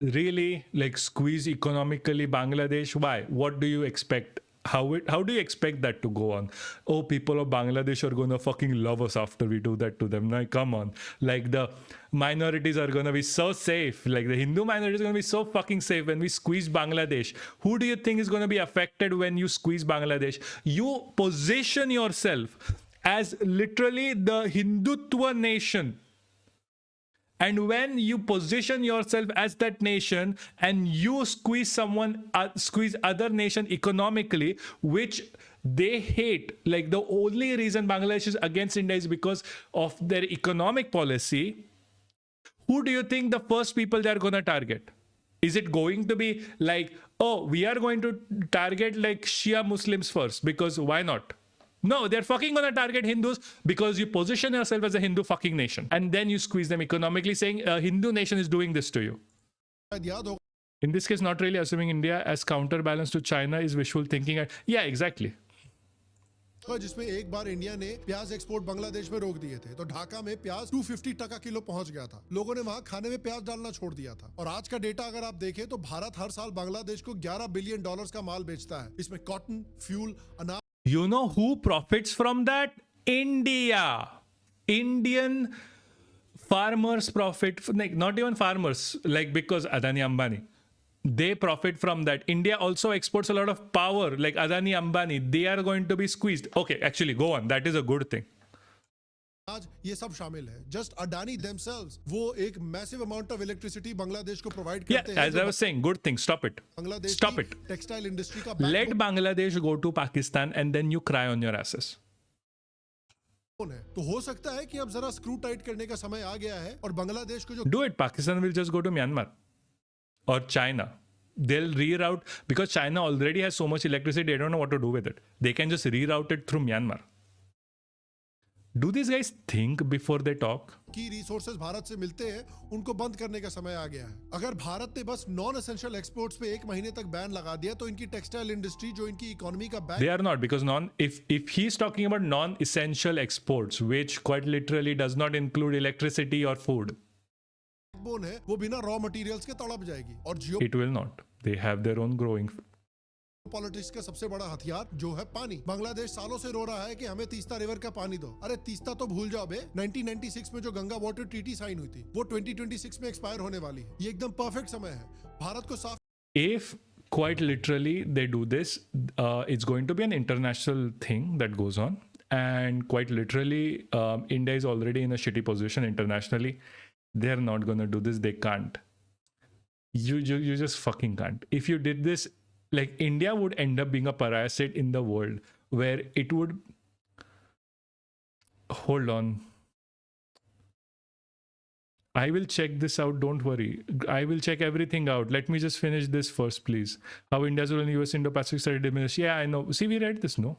really? Like, squeeze economically Bangladesh? Why? What do you expect? How do you expect that to go on? Oh, people of Bangladesh are gonna fucking love us after we do that to them. Like, come on. Like, the minorities are gonna be so safe. Like, the Hindu minority is gonna be so fucking safe when we squeeze Bangladesh. Who do you think is gonna be affected when you squeeze Bangladesh? You position yourself as literally the Hindutva nation. And when you position yourself as that nation and you squeeze other nation economically, which they hate, like the only reason Bangladesh is against India is because of their economic policy, who do you think the first people they're going to target? Is it going to be like, oh, we are going to target like Shia Muslims first, because why not? No, they're fucking gonna target Hindus because you position yourself as a Hindu fucking nation. And then you squeeze them economically, saying a Hindu nation is doing this to you. याद होगा In this case, not really assuming India as counterbalance to China is wishful thinking. Yeah, exactly. जिसमें एक बार India ने प्याज export Bangladesh में रोक दिए थे, तो ढाका में प्याज 250 टका किलो पहुंच गया था। लोगों ने वहां खाने में प्याज डालना छोड़ दिया था। और आज का डेटा अगर आप देखें तो भारत हर साल बांग्लादेश को $11 बिलियन का माल बेचता है। इसमें कॉटन, फ्यूल, अनाज। You know who profits from that? India. Indian farmers profit, like not even farmers, like because Adani Ambani, they profit from that. India also exports a lot of power, like Adani Ambani, they are going to be squeezed. Okay, actually go on. That is a good thing. आज ये सब शामिल है। Just Adani themselves, वो एक massive amount of electricity Bangladesh को provide Yeah, करते हैं। as I was saying, good thing. Stop it. Bangladesh Stop की it. टेक्सटाइल इंडस्ट्री का Let backbone Bangladesh go to Pakistan and then you cry on your asses. है। तो हो सकता है कि अब जरा स्क्रू टाइट करने का समय आ गया है और बांग्लादेश को जो Do it. Pakistan will just go to Myanmar or China. They'll reroute because China already has so much electricity, they don't know what to do with it. They can just reroute it through Myanmar. Do these guys think before they talk? की resources Bharat से मिलते हैं उनको बंद करने का समय आ गया है। अगर भारत ने बस नॉन एसेंशियल एक्सपोर्ट्स पे 1 महीने तक बैन लगा दिया तो इनकी टेक्सटाइल इंडस्ट्री जो इनकी इकोनॉमी का They are not, because if he's talking about non-essential exports, which quite literally does not include electricity or food, backbone है वो बिना रॉ मटेरियल्स के तड़प जाएगी। और जियो it will not. They have their own growing. Politics का सबसे बड़ा हथियार जो है पानी। बांग्लादेश सालों से रो रहा है कि हमें तीस्ता रिवर का पानी दो। अरे तीस्ता तो भूल जाओ बे, 1996 में जो गंगा वाटर ट्रीटी साइन हुई थी वो 2026 में एक्सपायर होने वाली है। ये एकदम परफेक्ट समय है भारत को साफ। If quite literally they do this, it's going to be an international thing that goes on, and quite literally India is already in a shitty position internationally. They're not going to do this. They can't. You just fucking can't. If you did this, like, India would end up being a pariah state in the world, where it would, hold on, I will check this out, don't worry. I will check everything out. Let me just finish this first, please. How India's role in US Indo-Pacific started diminished. Yeah, I know. See, we read this, no?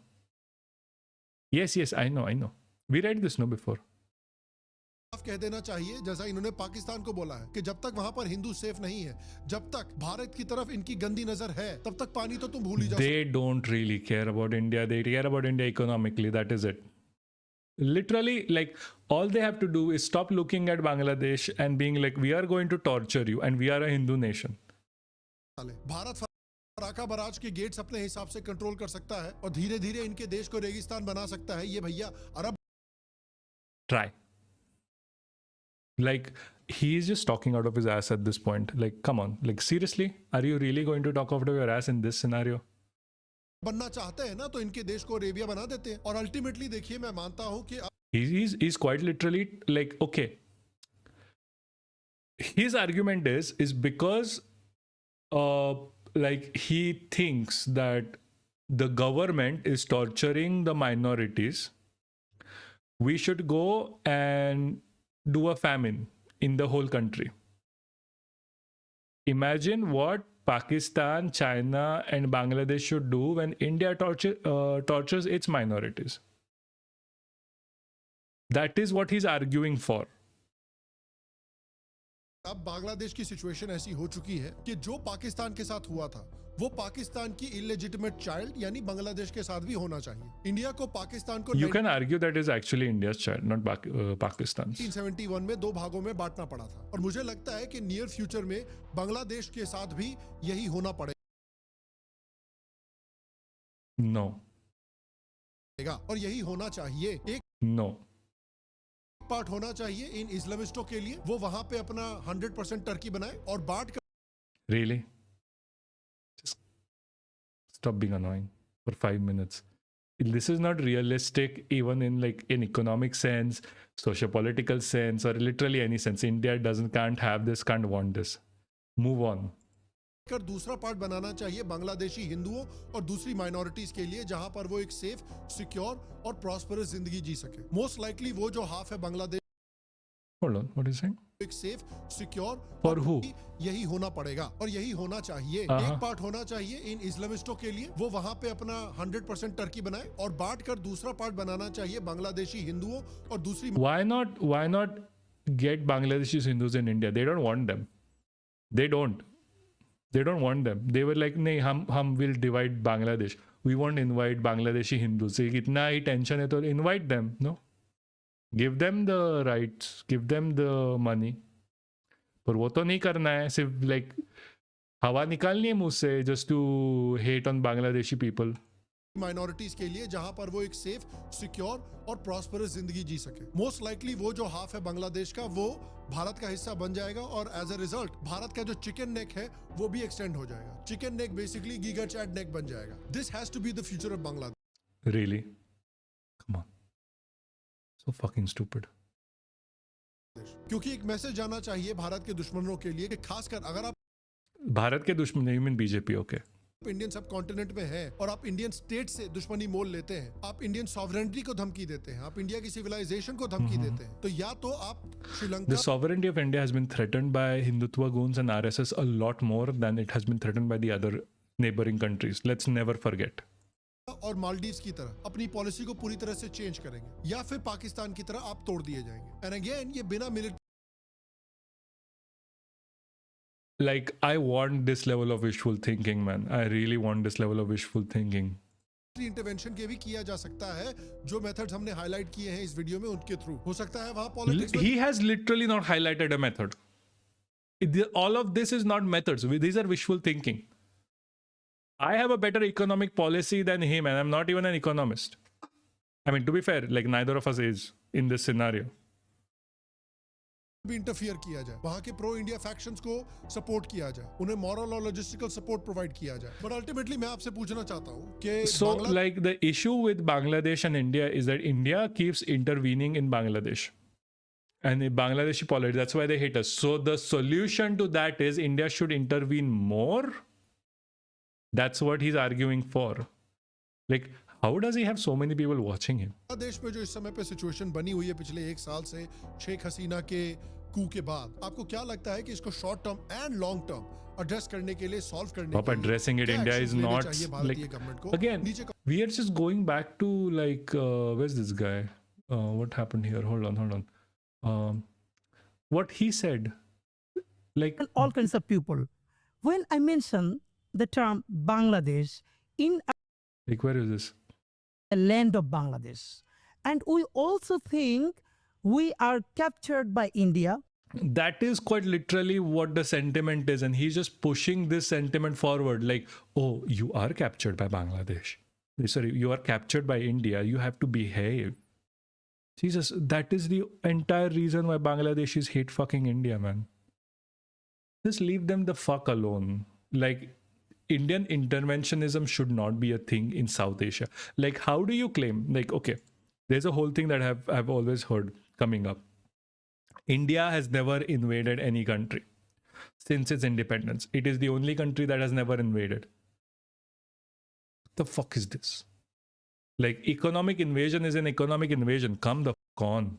Yes, I know. We read this, no, before. कह देना चाहिए जैसा इन्होंने पाकिस्तान को बोला है कि जब तक वहां पर हिंदू सेफ नहीं है, जब तक भारत की तरफ इनकी गंदी नजर है, तब तक पानी तो तुम भूल ही जाओ। They don't really care about India. They care about India economically. That is it. Literally, like, all they have to do is stop looking at Bangladesh and being like, we are going to torture you and we are a Hindu nation. Bharat Farakka barrage के gates अपने हिसाब से control कर सकता है और धीरे धीरे इनके देश को रेगिस्तान बना सकता है। ये भैया अरब Try. Like, he is just talking out of his ass at this point. Like, come on. Like, seriously? Are you really going to talk out of your ass in this scenario? बनना चाहते हैं ना तो इनके देश को Arabia बना देते हैं। और अल्टीमेटली देखिए, मैं मानता हूं कि He's quite literally like, okay. His argument is because like, he thinks that the government is torturing the minorities. We should go and do a famine in the whole country. Imagine what Pakistan, China, and Bangladesh should do when India tortures its minorities. That is what he's arguing for. अब बांग्लादेश की situation ऐसी हो चुकी है कि जो पाकिस्तान के साथ हुआ था वो पाकिस्तान की इलेजिटिमेट चाइल्ड यानी बांग्लादेश के साथ भी होना चाहिए। इंडिया को पाकिस्तान को You can argue that is actually India's child, not Pakistan's. 1971 में 2 भागों में बांटना पड़ा था और मुझे लगता है कि नियर फ्यूचर में बांग्लादेश के साथ भी यही होना पड़ेगा No. और यही होना चाहिए। एक No. पार्ट होना चाहिए इन इस्लामिस्टों के लिए, वो वहां पे अपना 100% टर्की बनाए और बांट कर Really? Just stop being annoying for 5 minutes. This is not realistic, even in like in economic sense, socio-political sense, or literally any sense. India can't have this, can't want this. Move on. कर दूसरा part बनाना चाहिए बांग्लादेशी हिंदुओं और दूसरी minorities के लिए, जहां पर वो एक सेफ, सिक्योर और प्रॉस्परस जिंदगी जी सके। मोस्ट लाइकली वो जो हाफ है Bangladesh, Hold on, what is saying? एक सेफ, सिक्योर For who? यही होना पड़ेगा और यही होना चाहिए। एक पार्ट होना चाहिए इन इस्लामिस्टों के लिए, वो वहां पे अपना 100% टर्की बनाए और बांट कर दूसरा पार्ट बनाना चाहिए बांग्लादेशी हिंदुओं और दूसरी Why not get Bangladeshi Hindus in India? They don't want them. They don't want them. They were like, नहीं, हम will divide Bangladesh. We won't invite Bangladeshi Hindus. इतना ही टेंशन है तो invite them, no? Give them the rights, give them the money. पर वो तो नहीं करना है, सिर्फ like हवा निकालनी है मुंह से just to hate on Bangladeshi people. Minorities के लिए, जहां पर वो एक सेफ, सिक्योर और प्रॉस्परस जिंदगी जी सके। मोस्ट लाइकली वो जो हाफ है बांग्लादेश का वो भारत का हिस्सा बन जाएगा और एज अ रिजल्ट भारत का जो चिकन नेक है वो भी एक्सटेंड हो जाएगा। Chicken neck basically giga chad neck बन जाएगा। This has to be the future of Bangladesh. Really? Come on. So fucking stupid. क्योंकि एक मैसेज जाना चाहिए भारत के दुश्मनों के लिए कि खासकर अगर आप भारत के दुश्मन, you mean BJP, okay. Indian सब कॉन्टिनेंट में हैं और आप इंडियन स्टेट से दुश्मनी मोल लेते हैं, आप इंडियन सॉवरेनिटी को धमकी देते हैं, आप इंडिया की सिविलाइजेशन को धमकी देते हैं, तो या तो आप Sri Lanka The sovereignty of India has been threatened by Hindutva goons and RSS a lot more than it has been threatened by the other neighboring countries. Let's never forget. और मालदीव्स की तरह अपनी पॉलिसी को पूरी तरह से चेंज करेंगे, या फिर पाकिस्तान की तरह आप तोड़ दिए जाएंगे। एंड अगेन ये बिना military Like, I want this level of wishful thinking, man. I really want this level of wishful thinking. Intervention के भी किया जा सकता है। जो मेथड्स हमने हाईलाइट किए हैं इस वीडियो में उनके थ्रू हो सकता है वहां politics He has literally not highlighted a method. All of this is not methods. These are wishful thinking. I have a better economic policy than him, and I'm not even an economist. I mean, to be fair, like neither of us is in this scenario. भी interfere किया जाए, वहां के pro India factions को support किया जाए, उन्हें moral और लॉजिस्टिकल सपोर्ट प्रोवाइड किया जाए। बट अल्टीमेटली मैं आपसे पूछना चाहता हूं कि So, like, the issue with Bangladesh and India is that India keeps intervening in Bangladesh. And in Bangladeshi politics, that's why they hate us. So, the solution to that is India should intervene more. That's what he's arguing for. Like, how does he have so many people watching him? देश में जो इस समय पे situation बनी हुई है पिछले 1 साल से शेख हसीना के कू के बाद, आपको क्या लगता है कि इसको short term and long term address करने के लिए, सॉल्व करने Stop के लिए addressing it. क्या India actions is लेने not चाहिए like भारतीय गवर्नमेंट को? again. नीचे We are just going back to like where's this guy? What happened here? Hold on. What he said, like and all kinds of people. When I mention the term Bangladesh in where is this? a land of Bangladesh, and we also think we are captured by India. That is quite literally what the sentiment is, and he's just pushing this sentiment forward. Like, oh, you are captured by Bangladesh. Sorry, you are captured by India. You have to behave. Jesus, that is the entire reason why Bangladeshis hate fucking India, man. Just leave them the fuck alone. Like, Indian interventionism should not be a thing in South Asia. Like, how do you claim? Like, okay, there's a whole thing that I've always heard coming up. India has never invaded any country since its independence. It is the only country that has never invaded. The fuck is this? Like, economic invasion is an economic invasion. Come the fuck on.